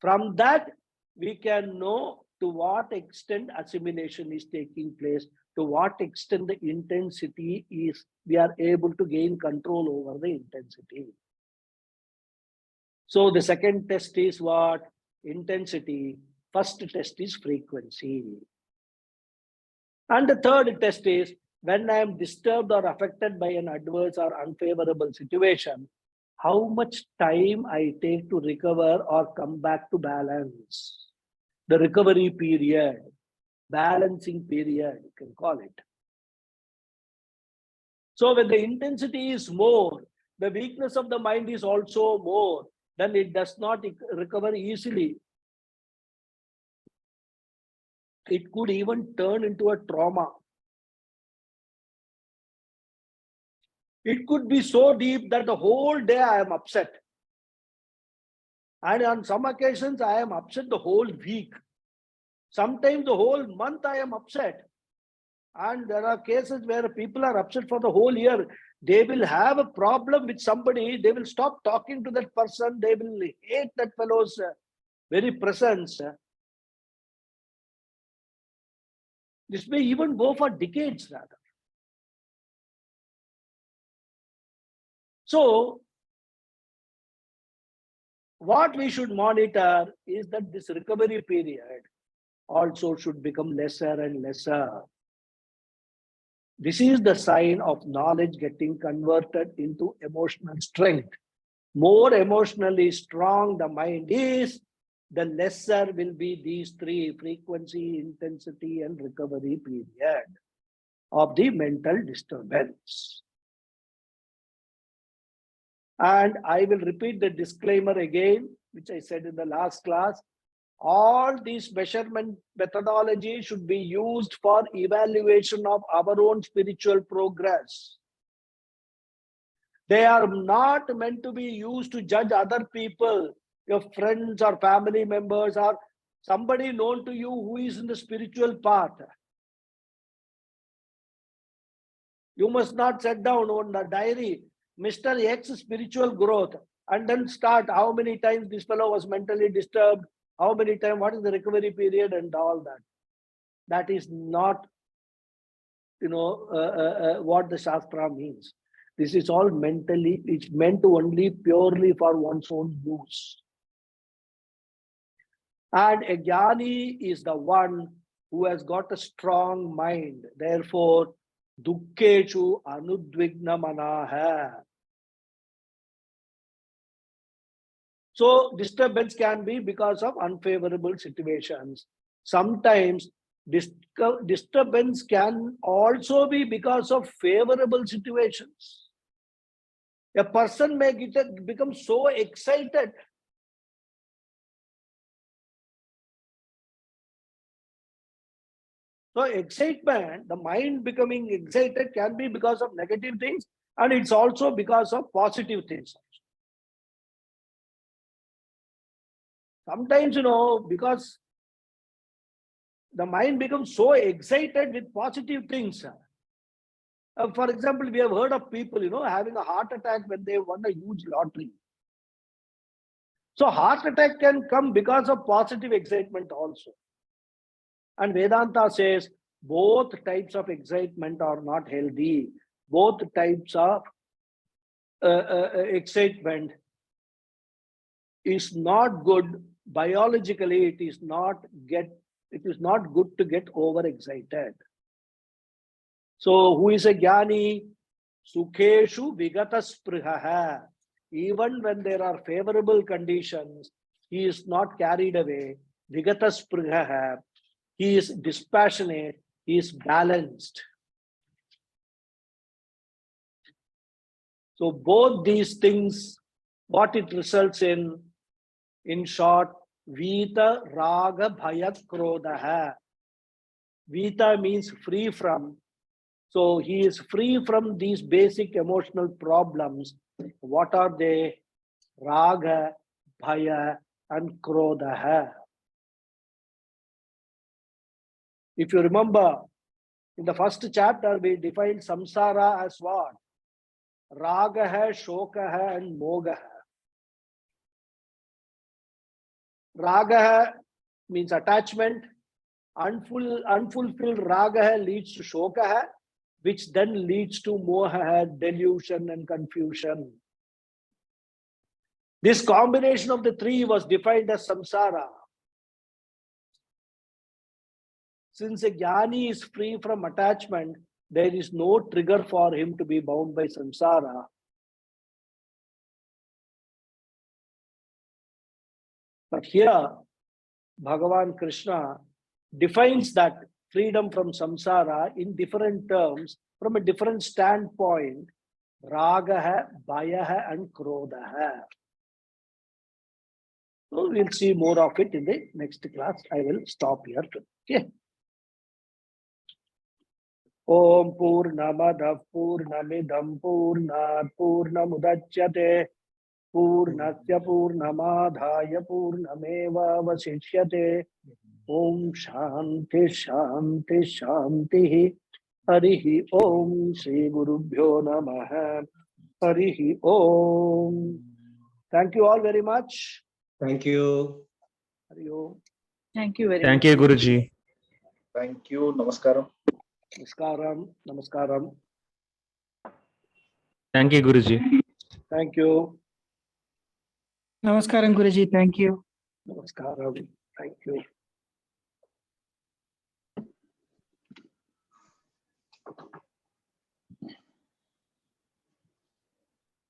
From that, we can know to what extent assimilation is taking place, to what extent the intensity is, we are able to gain control over the intensity. So the second test is what? Intensity. First test is frequency. And the third test is when I am disturbed or affected by an adverse or unfavorable situation, how much time I take to recover or come back to balance. The recovery period, balancing period, you can call it. So when the intensity is more, the weakness of the mind is also more, then it does not recover easily. It could even turn into a trauma. It could be so deep that the whole day I am upset. And on some occasions, I am upset the whole week. Sometimes the whole month I am upset. And there are cases where people are upset for the whole year. They will have a problem with somebody. They will stop talking to that person. They will hate that fellow's very presence. This may even go for decades rather. So, what we should monitor is that this recovery period also should become lesser and lesser. This is the sign of knowledge getting converted into emotional strength. More emotionally strong the mind is, the lesser will be these three: frequency, intensity, and recovery period of the mental disturbance. And I will repeat the disclaimer again, which I said in the last class. All these measurement methodology should be used for evaluation of our own spiritual progress. They are not meant to be used to judge other people, your friends or family members or somebody known to you who is in the spiritual path. You must not set down on the diary, Mr. X spiritual growth, and then start how many times this fellow was mentally disturbed, how many times, what is the recovery period and all that. That is not, what the Shastra means. This is all mentally, it's meant to only purely for one's own use. And a jnani is the one who has got a strong mind. Therefore, dukkhechu anudvigna manaha. So disturbance can be because of unfavorable situations. Sometimes disturbance can also be because of favorable situations. A person may become so excited. So excitement, the mind becoming excited can be because of negative things, and it's also because of positive things. Sometimes, because the mind becomes so excited with positive things. For example, we have heard of people, having a heart attack when they won a huge lottery. So heart attack can come because of positive excitement also. And Vedanta says both types of excitement are not healthy. Both types of excitement is not good. Biologically, it is not good to get overexcited. So who is a jnani? Sukheshu vigata sprihaha. Even when there are favorable conditions, he is not carried away. Vigata sprihaha. He is dispassionate. He is balanced. So both these things, what it results in short, Vita Raga Bhaya Krodaha. Vita means free from. So he is free from these basic emotional problems. What are they? Raga, Bhaya, and Krodaha. If you remember, in the first chapter, we defined samsara as what? Ragaha, shokaha, and mogaha. Ragaha means attachment. Unfulfilled ragaha leads to shokaha, which then leads to moha, delusion and confusion. This combination of the three was defined as samsara. Since a jnani is free from attachment, there is no trigger for him to be bound by samsara. But here, Bhagavan Krishna defines that freedom from samsara in different terms, from a different standpoint: ragaha, bhayaha, and krodaha. So we'll see more of it in the next class. I will stop here. Okay. Om Purnamadav Purnamidam Purnat Purnamudachyate Purnasya Purnamadhaya Purnameva Vasishyate Om Shanti Shanti Shanti. Harihi Om Shri Gurubhyo Namaha. Harihi Om. Thank you all very much. Thank you. Hari Om. Thank you very Thank much. you, Guruji. Thank you. Namaskaram. Namaskaram. Namaskaram. Thank you, Guruji. Thank you. Namaskaram, Guruji. Thank you. Namaskaram. Thank you.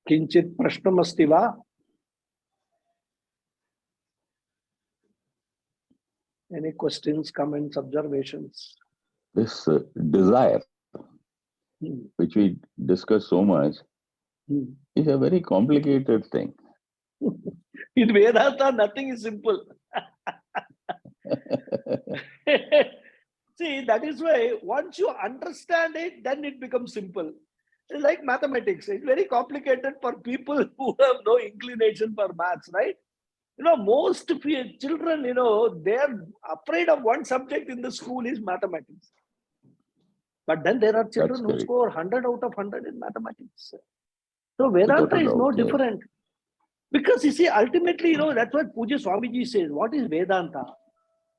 किंचित प्रश्नमस्ति वा? Any questions, comments, observations? This desire, Hmm. which we discuss so much, Hmm. is a very complicated thing. In Vedanta, nothing is simple. See, that is why once you understand it, then it becomes simple. It's like mathematics. It's very complicated for people who have no inclination for maths, right? Most children, they're afraid of one subject in the school is mathematics. But then there are children who correct. score 100 out of 100 in mathematics. So Vedanta Without a is no doubt, yes. different. Because you see, ultimately, that's what Puja Swamiji says. What is Vedanta?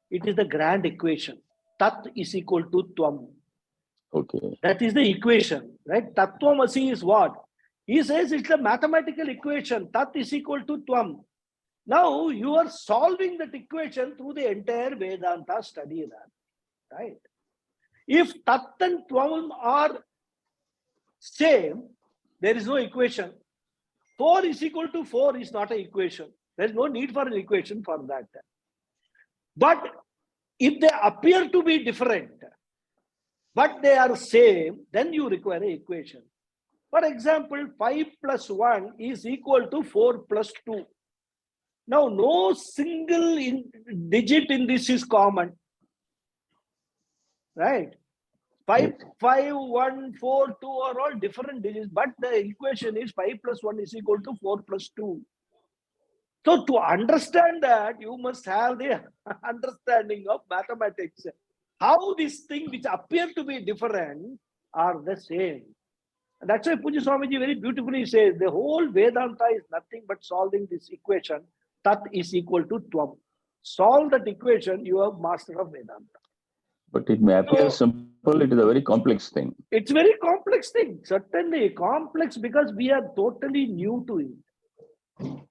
It is the grand equation. Tat is equal to Tvam. Okay. That is the equation, right? Tattvamasi is what? He says it's a mathematical equation. Tat is equal to Tvam. Now you are solving that equation through the entire Vedanta study, right? If Tat and Tvam are same, there is no equation. 4 is equal to 4 is not an equation. There is no need for an equation for that. But if they appear to be different, but they are same, then you require an equation. For example, 5 plus 1 is equal to 4 plus 2. Now, no single digit in this is common. Right? 5, 1, 4, 2 are all different digits, but the equation is 5 plus 1 is equal to 4 plus 2. So to understand that, you must have the understanding of mathematics. How these things which appear to be different are the same. And that's why Puja Swamiji very beautifully says, the whole Vedanta is nothing but solving this equation. Tat is equal to Tvam. Solve that equation, you have master of Vedanta. But it may appear simple, it is a very complex thing. It's very complex thing, certainly complex because we are totally new to it.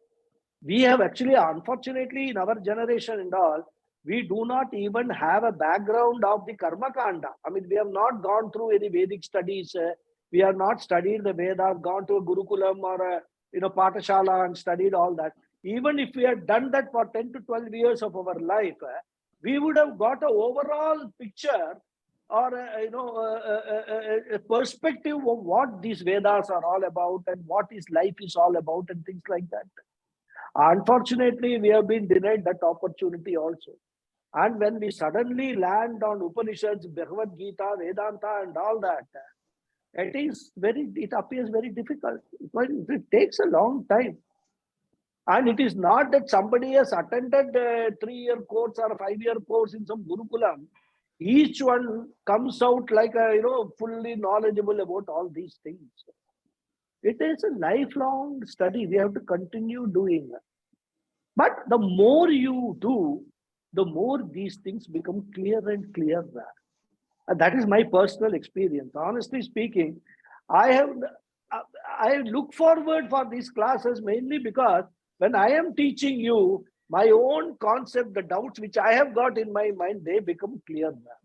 We have actually, unfortunately, in our generation and all, we do not even have a background of the Karma Kanda. I mean, we have not gone through any Vedic studies. We have not studied the Vedas, gone to a Gurukulam or a Patashala and studied all that. Even if we had done that for 10 to 12 years of our life, we would have got an overall picture or a perspective of what these Vedas are all about and what is life is all about and things like that. Unfortunately, we have been denied that opportunity also. And when we suddenly land on Upanishads, Bhagavad Gita, Vedanta and all that, it appears very difficult. It takes a long time. And it is not that somebody has attended a 3-year course or a 5-year course in some Gurukulam. Each one comes out like fully knowledgeable about all these things. It is a lifelong study. We have to continue doing it. But the more you do, the more these things become clearer and clearer. And that is my personal experience. Honestly speaking, I look forward for these classes mainly because when I am teaching you, my own concept, the doubts which I have got in my mind, they become clear now.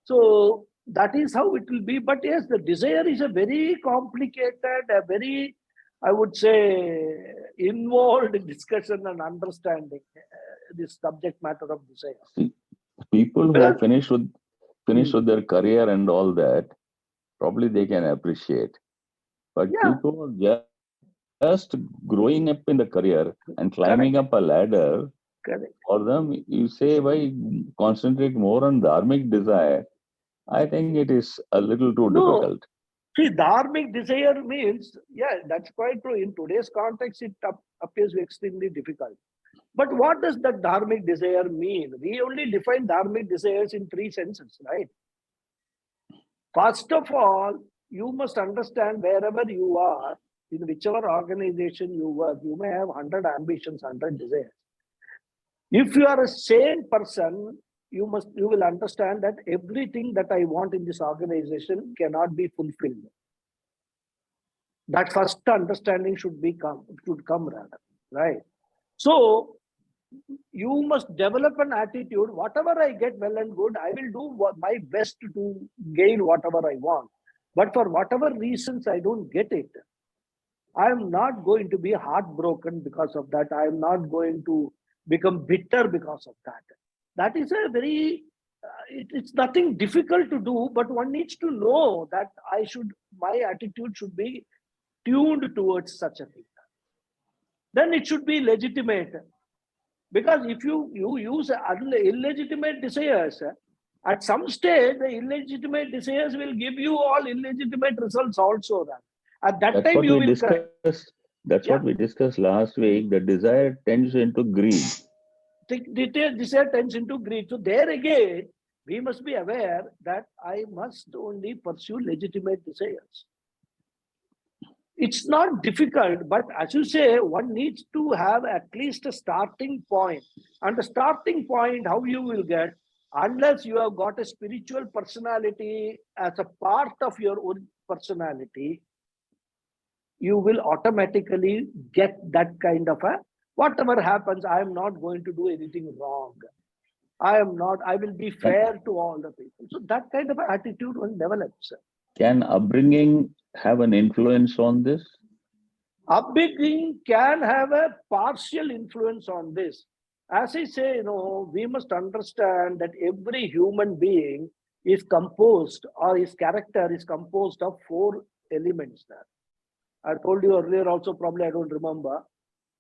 So that is how it will be. But yes, the desire is a very complicated, a very, I would say, involved discussion and understanding this subject matter of desire. See, people who have finished with their career and all that, probably they can appreciate. But people who are just growing up in the career and climbing up a ladder, for them, you say, why concentrate more on dharmic desire? I think it is a little too difficult. See, dharmic desire means, that's quite true. In today's context, it appears extremely difficult. But what does the dharmic desire mean? We only define dharmic desires in three senses, right? First of all, you must understand wherever you are, in whichever organization you work, you may have 100 ambitions, 100 desires. If you are a sane person, you will understand that everything that I want in this organization cannot be fulfilled. That first understanding should come rather, right? So you must develop an attitude, whatever I get well and good, I will do my best to gain whatever I want. But for whatever reasons I don't get it, I am not going to be heartbroken because of that. I am not going to become bitter because of that. That is a very, it's nothing difficult to do, but one needs to know that my attitude should be tuned towards such a thing. Then it should be legitimate. Because if you use illegitimate desires, at some stage, the illegitimate desires will give you all illegitimate results also. At that time, you will discussed. That's what we discussed last week. The desire tends into greed. The desire tends into greed. So there again, we must be aware that I must only pursue legitimate desires. It's not difficult, but as you say, one needs to have at least a starting point. And the starting point, how you will get, unless you have got a spiritual personality as a part of your own personality, you will automatically get that kind of a, whatever happens, I am not going to do anything wrong. I will be fair to all the people. So that kind of attitude one develops. Can upbringing have an influence on this? Upbringing can have a partial influence on this. As I say, we must understand that every human being is composed, or his character is composed of 4 elements there. I told you earlier also, probably I don't remember.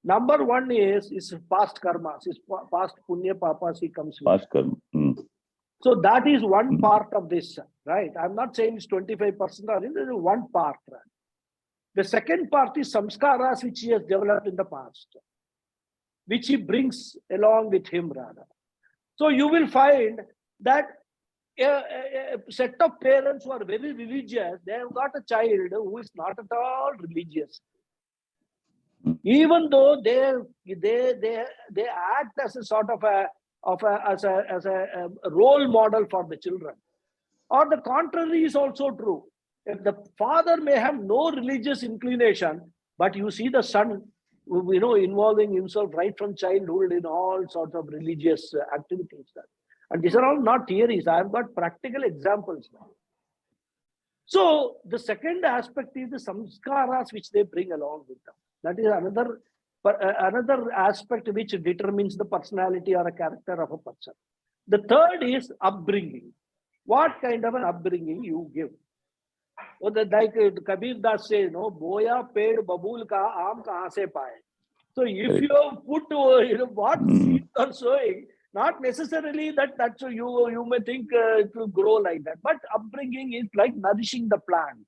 Number 1 is past karmas, is past punya papas he comes with. Past karma. So that is one part of this, right? I'm not saying it's 25% or this is one part. Right? The second part is samskaras which he has developed in the past, which he brings along with him rather. So you will find that a set of parents who are very religious, they have got a child who is not at all religious. Even though they act as a sort of a role model for the children. Or the contrary is also true. If the father may have no religious inclination, but you see the son, involving himself right from childhood in all sorts of religious activities. And these are all not theories. I have got practical examples now. So the second aspect is the samskaras which they bring along with them. That is another aspect which determines the personality or a character of a person. The third is upbringing. What kind of an upbringing you give? Like Kabir Das says, boya ped babul ka aam kahan se paaye. So if you have put what seeds are sowing, not necessarily that so you may think it will grow like that. But upbringing is like nourishing the plant.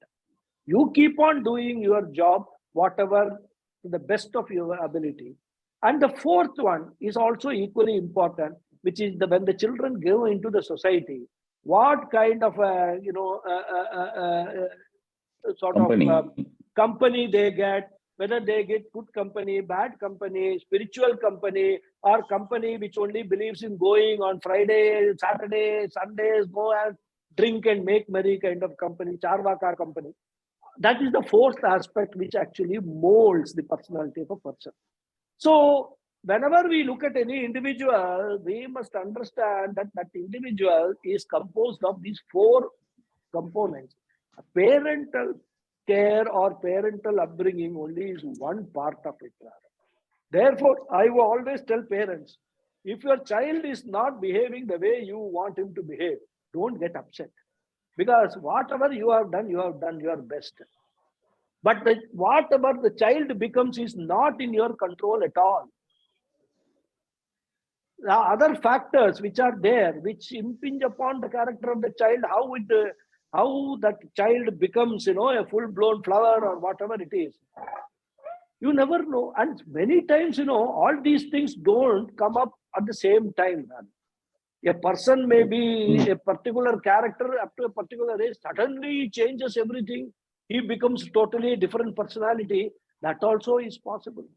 You keep on doing your job, whatever, to the best of your ability. And the fourth one is also equally important, which is when the children go into the society, what kind of company they get, whether they get good company, bad company, spiritual company, or company which only believes in going on Friday, Saturday, Sundays, go and drink and make merry kind of company, charvaka company. That is the fourth aspect which actually molds the personality of a person. So whenever we look at any individual, we must understand that that individual is composed of these 4 components. Parental care or parental upbringing only is one part of it. Therefore, I will always tell parents, if your child is not behaving the way you want him to behave, don't get upset. Because whatever you have done your best. But whatever the child becomes is not in your control at all. The other factors which are there, which impinge upon the character of the child, how that child becomes, a full-blown flower or whatever it is. You never know. And many times, all these things don't come up at the same time. A person may be a particular character up to a particular age, suddenly he changes everything. He becomes totally different personality. That also is possible.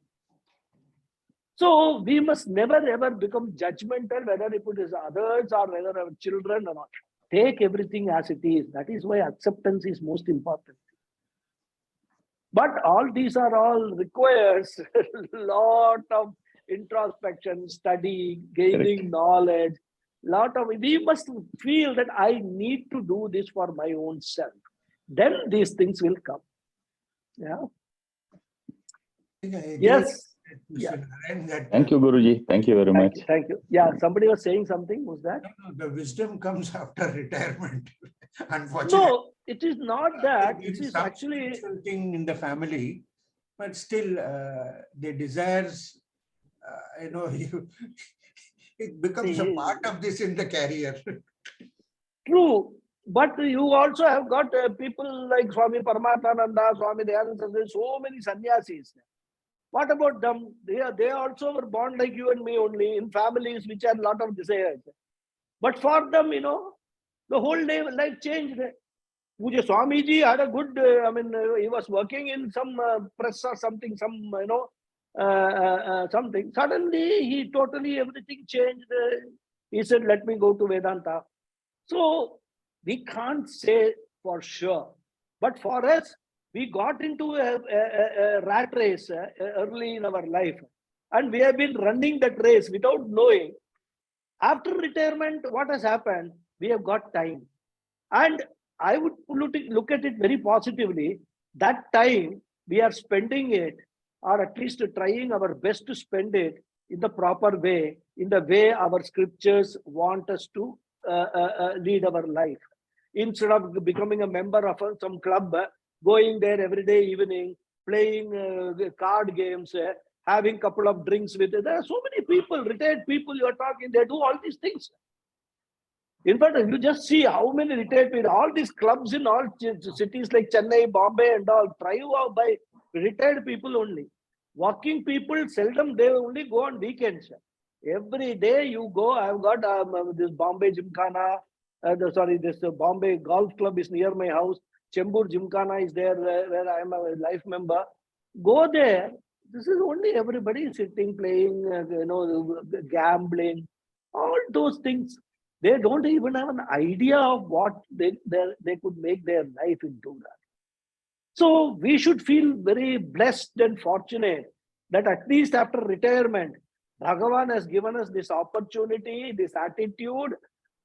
So we must never ever become judgmental, whether it is others or whether our children or not. Take everything as it is. That is why acceptance is most important. But all these are all requires a lot of introspection, study, gaining knowledge. We must feel that I need to do this for my own self. Then these things will come. Yeah. Yes. Yeah. Thank you, Guruji. Thank you very much. Thank you. Yeah, somebody was saying something. Was that? No, the wisdom comes after retirement. Unfortunately. No, it is not that. There It is is some actually spiritual thing in the family, but still, the desires, it becomes a part of this in the career. true. But you also have got people like Swami Paramatmananda, Swami Dayananda, so many sannyasis. What about them? They also were born like you and me only in families which had a lot of desires. But for them, the whole life changed. Puja Swamiji had a good, he was working in some press or something, something. Suddenly, he totally, everything changed. He said, let me go to Vedanta. So, we can't say for sure. But for us, we got into a rat race early in our life. And we have been running that race without knowing. After retirement, what has happened? We have got time. And I would look at it very positively. That time we are spending it, or at least trying our best to spend it in the proper way, in the way our scriptures want us to lead our life. Instead of becoming a member of some club, going there every day evening, playing card games, having a couple of drinks with it. There are so many people, retired people you are talking, they do all these things. In fact, you just see how many retired people, all these clubs in all cities like Chennai, Bombay and all, thrive by retired people only. Working people, seldom, they only go on weekends. Every day you go, I've got this Bombay Gymkhana, this Bombay Golf Club is near my house. Chembur Gymkhana is there where I am a life member. Go there. This is only everybody sitting, playing, gambling, all those things. They don't even have an idea of what they could make their life into that. So we should feel very blessed and fortunate that at least after retirement, Bhagavan has given us this opportunity, this attitude,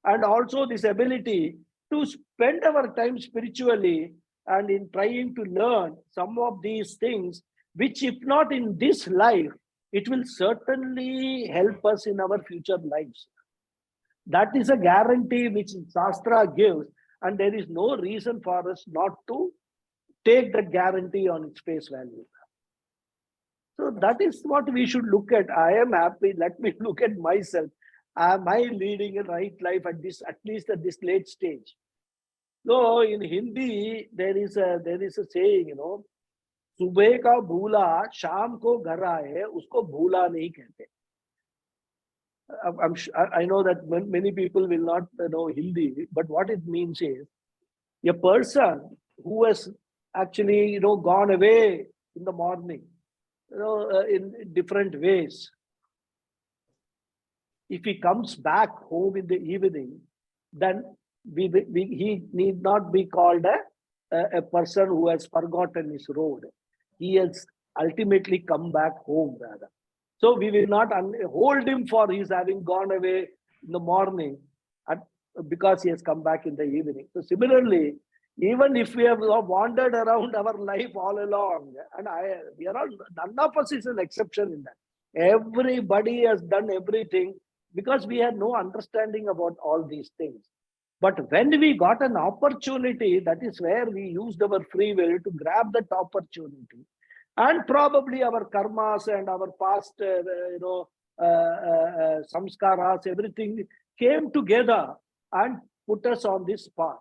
and also this ability to spend our time spiritually and in trying to learn some of these things, which if not in this life, it will certainly help us in our future lives. That is a guarantee which Shastra gives, and there is no reason for us not to take that guarantee on its face value. So that is what we should look at. I am happy. Let me look at myself. Am I leading a right life at least at this late stage? So in Hindi, there is a saying, सुबह का भूला शाम को घर आए उसको भूला नहीं कहते. I know that many people will not know Hindi, but what it means is a person who has actually gone away in the morning, in different ways. If he comes back home in the evening, then he need not be called a person who has forgotten his road. He has ultimately come back home, rather. So we will not hold him for his having gone away in the morning because he has come back in the evening. So similarly, even if we have wandered around our life all along, and none of us is an exception in that. Everybody has done everything because we had no understanding about all these things. But when we got an opportunity, that is where we used our free will to grab that opportunity. And probably our karmas and our past, samskaras, everything came together and put us on this path.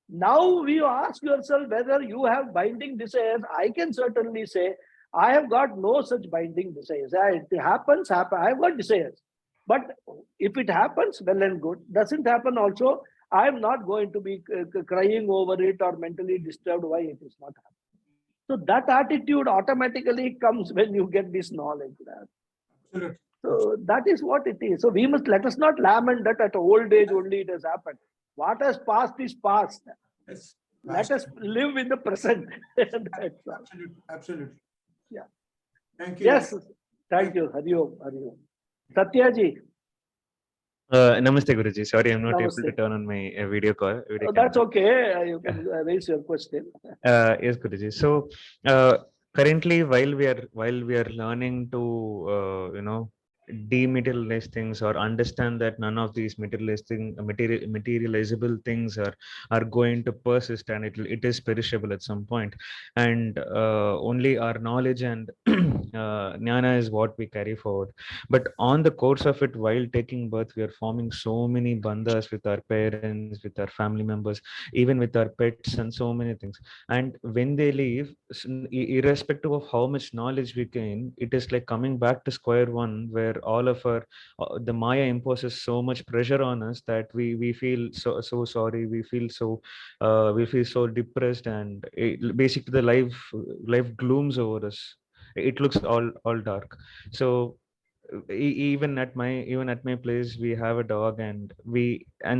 Now you ask yourself whether you have binding desires. I can certainly say I have got no such binding desires. It happens, happen. I have got desires. But if it happens, well and good. Doesn't happen also, I am not going to be crying over it or mentally disturbed why it is not happening. So that attitude automatically comes when you get this knowledge. Absolutely. So that is what it is. So we must let us not lament that at old age only it has happened. What has passed is past. Yes. Let us live in the present. That's all. Absolutely. Absolutely. Yeah. Thank you. Yes. Thank you. Hari Om. Hari Om. Satyaji. Namaste, Guruji. Sorry, I'm not able to Namaste. turn on my video call. Video That's camera. okay. You can raise your question. Yes, Guruji. So currently, while we are learning to dematerialize things or understand that none of these materializable things are going to persist, and it is perishable at some point, and only our knowledge and jnana is what we carry forward. But on the course of it, while taking birth, we are forming so many bandhas with our parents, with our family members, even with our pets, and so many things. And when they leave, irrespective of how much knowledge we gain, it is like coming back to square one, where all of our the Maya imposes so much pressure on us that we feel so sorry, we feel so depressed, and basically the life glooms over us. It looks all dark. So even at my place, we have a dog, and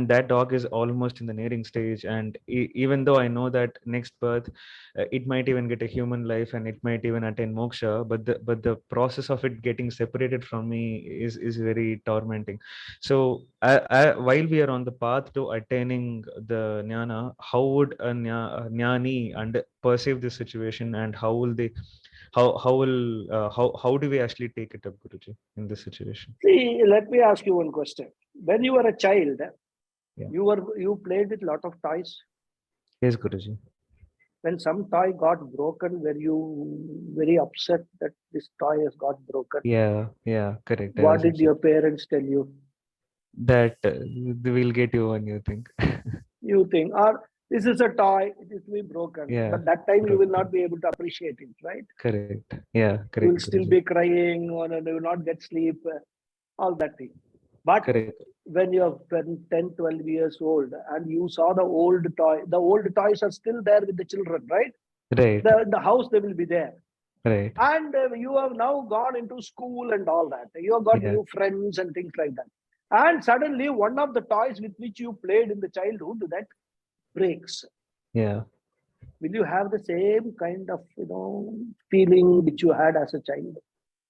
that dog is almost in the nearing stage, and even though I know that next birth it might even get a human life, and it might even attain moksha, but the process of it getting separated from me is very tormenting. So while we are on the path to attaining the jnana, how would a jnani perceive this situation, and how will they how do we actually take it up, Guruji, in this situation? See, let me ask you one question. When you were a child, Yeah. you played with a lot of toys. Yes, Guruji. When some toy got broken, were you very upset that this toy has got broken? Yeah, correct. I What was did upset. your parents tell you? That we'll get you one, you think? You think, or this is a toy, it is to be broken. Yeah, But that time you will broken. not be able to appreciate it, right? Correct. Yeah, You correct, will still Guruji. be crying or you will not get sleep, all that thing. But Correct. when you're 10, 12 years old and you saw the old toys are still there with the children, right? Right. The house, they will be there. Right. And you have now gone into school and all that. You have got Yeah. new friends and things like that. And suddenly one of the toys with which you played in the childhood, that breaks. Yeah. Will you have the same kind of feeling which you had as a child?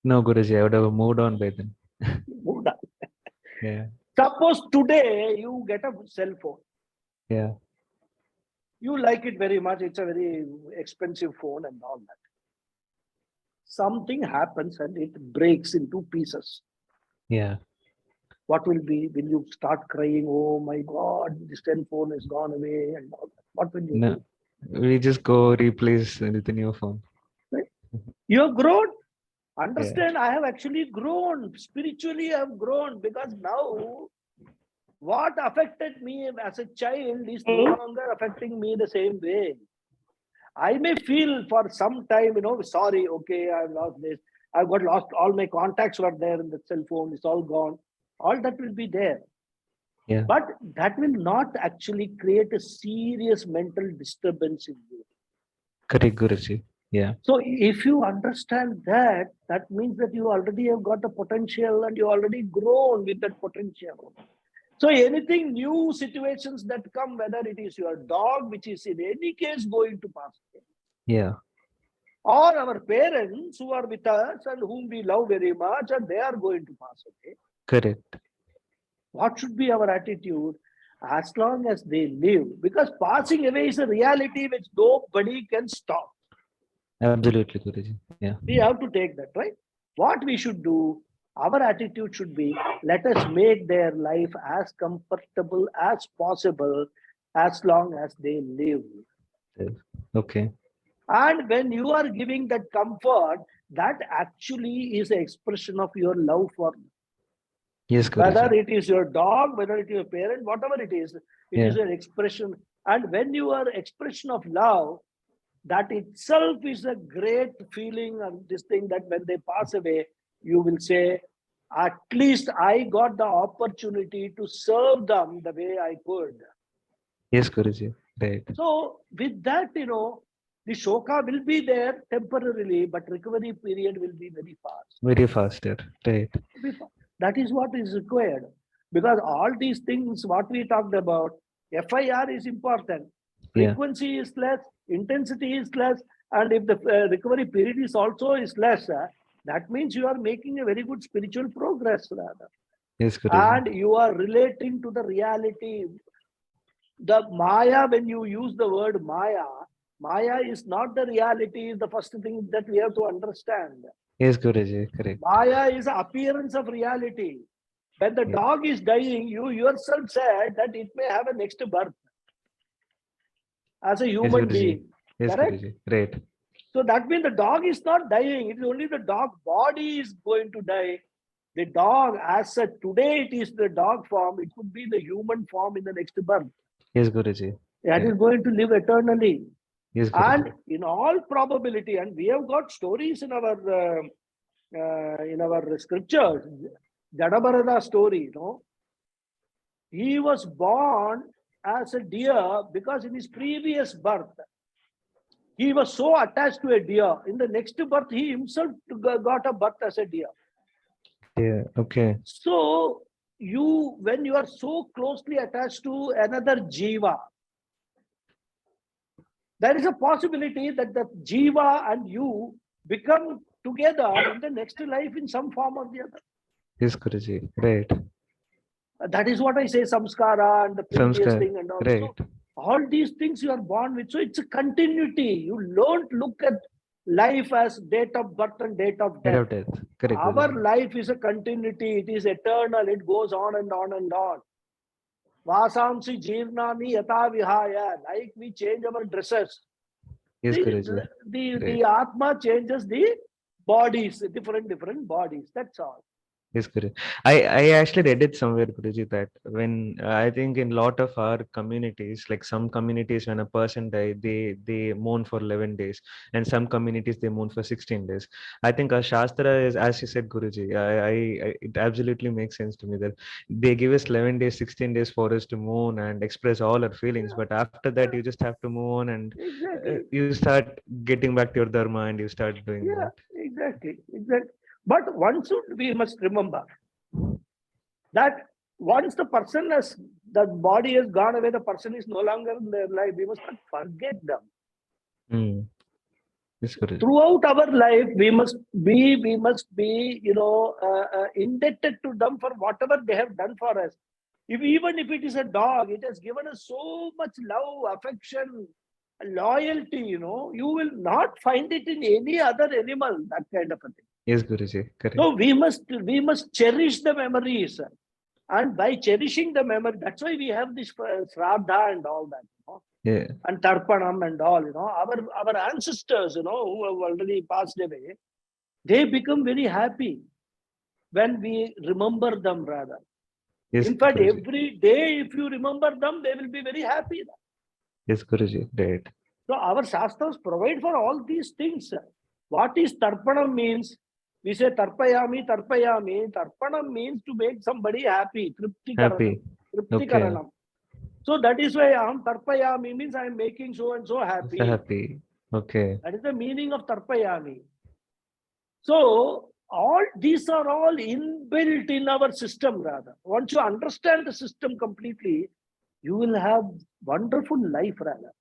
No, Guruji, I would have moved on by then. Yeah. Suppose today you get a cell phone. Yeah. You like it very much. It's a very expensive phone and all that. Something happens and it breaks into pieces. Yeah. What will be? Will you start crying? Oh my God, this cell phone has gone away and all that. What will you No, do? we just go replace with a new phone. Right? You have grown. Yeah. Understand, I have actually grown. Spiritually, I have grown, because now what affected me as a child is no longer affecting me the same way. I may feel for some time, sorry, okay, I've lost this. I've got lost, all my contacts were there in the cell phone, it's all gone. All that will be there. Yeah. But that will not actually create a serious mental disturbance in you. Correct, Guruji. Yeah. So if you understand that, that means that you already have got the potential and you already grown with that potential. So anything new situations that come, whether it is your dog, which is in any case going to pass away, Yeah. or our parents who are with us and whom we love very much, and they are going to pass away. Correct. What should be our attitude? As long as they live, because passing away is a reality which nobody can stop. Absolutely, Guruji. Yeah. We have to take that, right? What we should do, our attitude should be, let us make their life as comfortable as possible as long as they live. Okay. And when you are giving that comfort, that actually is an expression of your love for them. Yes, Guruji. Whether it is your dog, whether it is your parent, whatever it is Yeah. an expression. And when you are expression of love, That itself is a great feeling, and this thing that when they pass away, you will say, at least I got the opportunity to serve them the way I could. Yes, Guruji. Right. So with that, the shoka will be there temporarily, but recovery period will be very fast. Very faster. Right. That is what is required. Because all these things, what we talked about, FIR is important. Yeah. Frequency is less, intensity is less, and if the recovery period is also less, that means you are making a very good spiritual progress rather. Yes, Guruji. And you are relating to the reality. The Maya, when you use the word Maya, Maya is not the reality, is the first thing that we have to understand. Yes, Guruji. Correct. Maya is the appearance of reality. When the dog is dying, you yourself said that it may have a next birth as a human being. Yes, Correct? Guruji. Right. So that means the dog is not dying. It is only the dog body is going to die. The dog, as such, today it is the dog form. It could be the human form in the next birth. Yes, Guruji. That is going to live eternally. Yes, Guruji. And in all probability, and we have got stories in our scriptures, Jadabarada story, he was born as a deer because in his previous birth, he was so attached to a deer. In the next birth, he himself got a birth as a deer. Yeah. Okay. So when you are so closely attached to another jiva, there is a possibility that the jiva and you become together in the next life in some form or the other. Yes, Guruji. Right. That is what I say, samskara and the previous thing and all. Right. So all these things you are born with. So it's a continuity. You don't look at life as date of birth and date of Date death. of death. Correct. Our Guruji. life is a continuity. It is eternal. It goes on and on and on. Vasamsi jirnani yata vihaya. Like we change our dresses. Yes, Guruji. The Atma changes the bodies, different bodies. That's all. Yes, Guruji. I actually read it somewhere, Guruji, that when I think in lot of our communities, like some communities, when a person dies, they mourn for 11 days, and some communities they mourn for 16 days. I think our Shastra is, as you said, Guruji, it absolutely makes sense to me that they give us 11 days, 16 days for us to mourn and express all our feelings. But after that, you just have to move on and you start getting back to your dharma and you start doing that. Exactly. But we must remember that once the body has gone away, the person is no longer in their life. We must not forget them. Yes, Guruji. Throughout our life, we must be, indebted to them for whatever they have done for us. Even if it is a dog, it has given us so much love, affection, loyalty. You will not find it in any other animal. That kind of a thing. Yes, Guruji. Correct. So we must cherish the memories, and by cherishing the memory, that's why we have this shraddha and all that, Yeah. and tarpanam and all. Our ancestors, who have already passed away, they become very happy when we remember them rather. Yes, In fact, Guruji. every day if you remember them, they will be very happy. Yes, Guruji. Right. So our shastras provide for all these things. What is tarpanam means? We say tarpayami. Tarpanam means to make somebody happy. Happy. Triptikaranam. Okay. So that is why tarpayami means I am making so and so happy. Happy. Okay. That is the meaning of tarpayami. So all these are all inbuilt in our system rather. Once you understand the system completely, you will have wonderful life rather.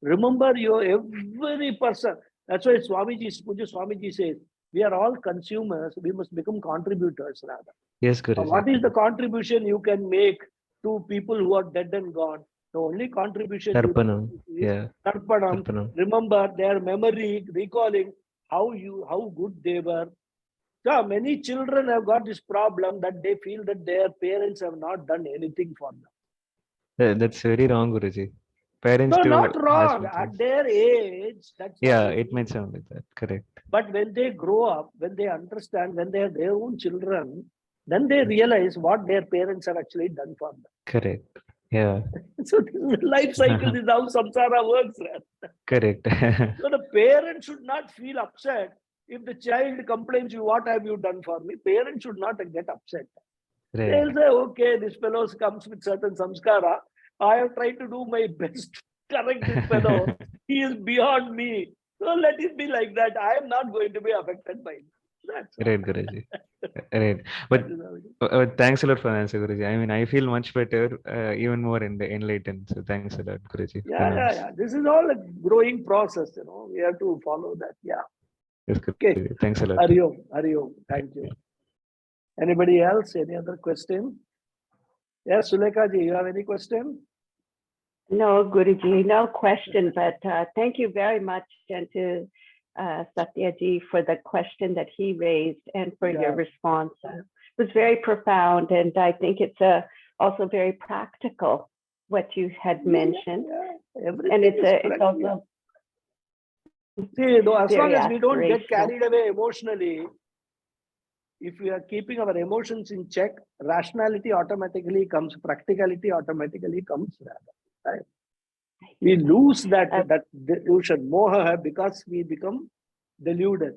Remember every person. That's why Puja Swamiji says, we are all consumers. We must become contributors rather. Yes, Guruji. What is the contribution you can make to people who are dead and gone? The only contribution Tarpanam. is Tarpanam. Remember their memory, recalling how good they were. So many children have got this problem that they feel that their parents have not done anything for them. That's very wrong, Guruji. Parents No, do not wrong. has At their age, that's yeah, what it might sound like that. Correct. But when they grow up, when they understand, when they have their own children, then they realize what their parents have actually done for them. Correct. Yeah, So this is the life cycle. This is how samsara works. Right? correct. So the parent should not feel upset if the child complains, "You, what have you done for me?" Parents should not get upset. Right. They'll say, "Okay, this fellow comes with certain samskara. I have tried to do my best to correct this fellow. He is beyond me. So let it be like that. I am not going to be affected by it." That's all. Right, Guruji. Right. But That is how it is. thanks a lot for the answer, Guruji. I mean, I feel much better, even more enlightened. So thanks a lot, Guruji. Yeah. This is all a growing process, We have to follow that. Yeah. Yes, Okay. Guruji. Thanks a lot. Hari Om. Thank you. Anybody else? Any other question? Yes, Sulekha ji, you have any question? No, Guruji, no question, but thank you very much, and to Satyaji for the question that he raised and for your response. It was very profound, and I think it's also very practical what you had mentioned. And it's also See, though, as long very as we don't get aspirational. carried away emotionally, if we are keeping our emotions in check, rationality automatically comes, practicality automatically comes. Right? We lose that delusion, moha, because we become deluded.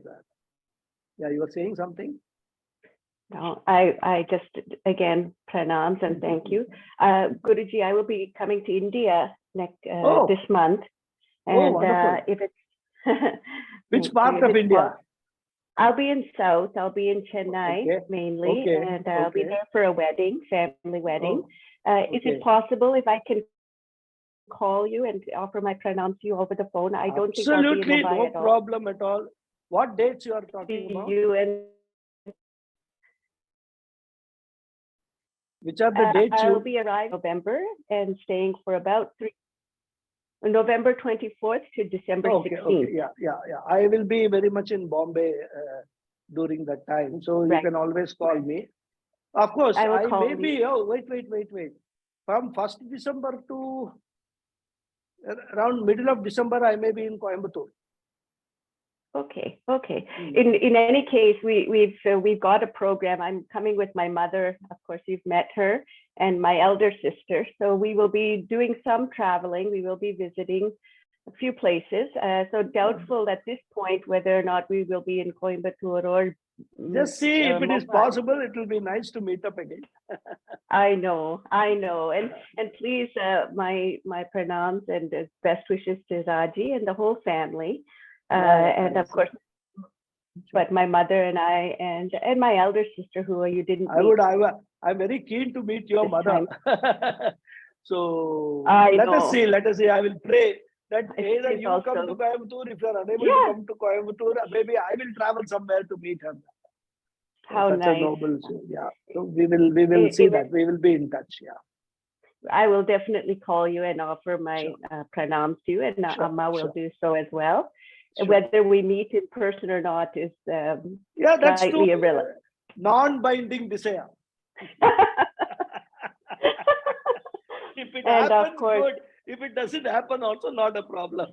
Yeah, you were saying something? No, I just, again, pranams and thank you. Guruji, I will be coming to India this month. And if it's... Which part of India? I'll be in South. I'll be in Chennai mainly, and I'll be there for a wedding, family wedding. Is it possible if I can call you and offer my pranams to you over the phone? I don't think I'll be in Mumbai no at all. problem at all. What dates you are talking about? Which are the dates? I'll be arriving in November and staying for about November 24th to December 16th. Yeah. I will be very much in Bombay during that time. So you can always call me. Of course, I may be, wait. From 1st December to around middle of December, I may be in Coimbatore. Okay. In any case, we've got a program. I'm coming with my mother. Of course, you've met her, and my elder sister. So we will be doing some traveling. We will be visiting a few places. So doubtful at this point whether or not we will be in Coimbatore or just see if it is possible. It will be nice to meet up again. I know, and please, my pranams and best wishes to Raji and the whole family. And of course, but my mother and I and my elder sister, who you didn't meet. I'm very keen to meet your mother. So let us see. I will pray that either you come to Coimbatore. If you are unable to come to Coimbatore, maybe I will travel somewhere to meet her. How such nice. A noble soul. Yeah. So we will see that. We will be in touch. Yeah. I will definitely call you and offer my pranams to you, and Amma will do so as well. Sure. Whether we meet in person or not is that's slightly irrelevant. Non-binding desire. If it and happens, of course, good. If it doesn't happen, also not a problem.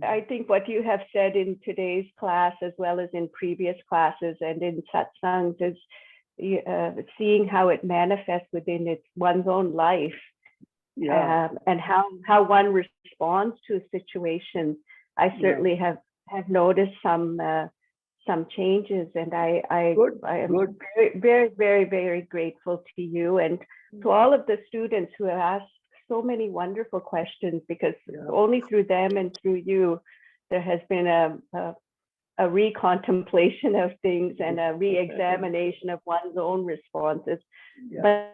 I think what you have said in today's class, as well as in previous classes and in satsangs, is seeing how it manifests within one's own life, and how one responds to a situation. I certainly have noticed some changes, and I am very, very, very grateful to you and to all of the students who have asked so many wonderful questions, because only through them and through you there has been a recontemplation of things and a re-examination of one's own responses. But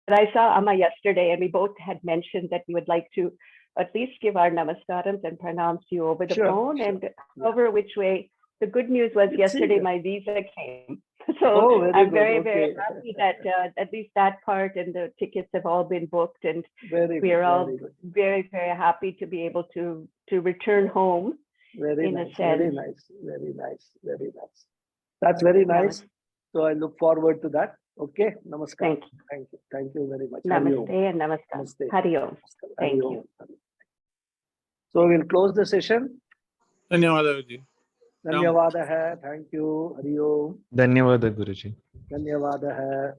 I saw Amma yesterday, and we both had mentioned that we would like to at least give our namaskarams and pranams to you over the phone, and over which way. The good news was yesterday my visa came. So I'm very, very happy that at least that part and the tickets have all been booked, and we are all very, very happy to be able to return home. Very nice. That's very nice. So I look forward to that. Okay. Namaskar. Thank you very much. Namaste and namaskar. Hari Om. Thank you. So we'll close the session. Dhanyawada. Dhanyawada hai. Thank you. Hari Om. Dhanyawada, Guruji. Dhanyawada hai.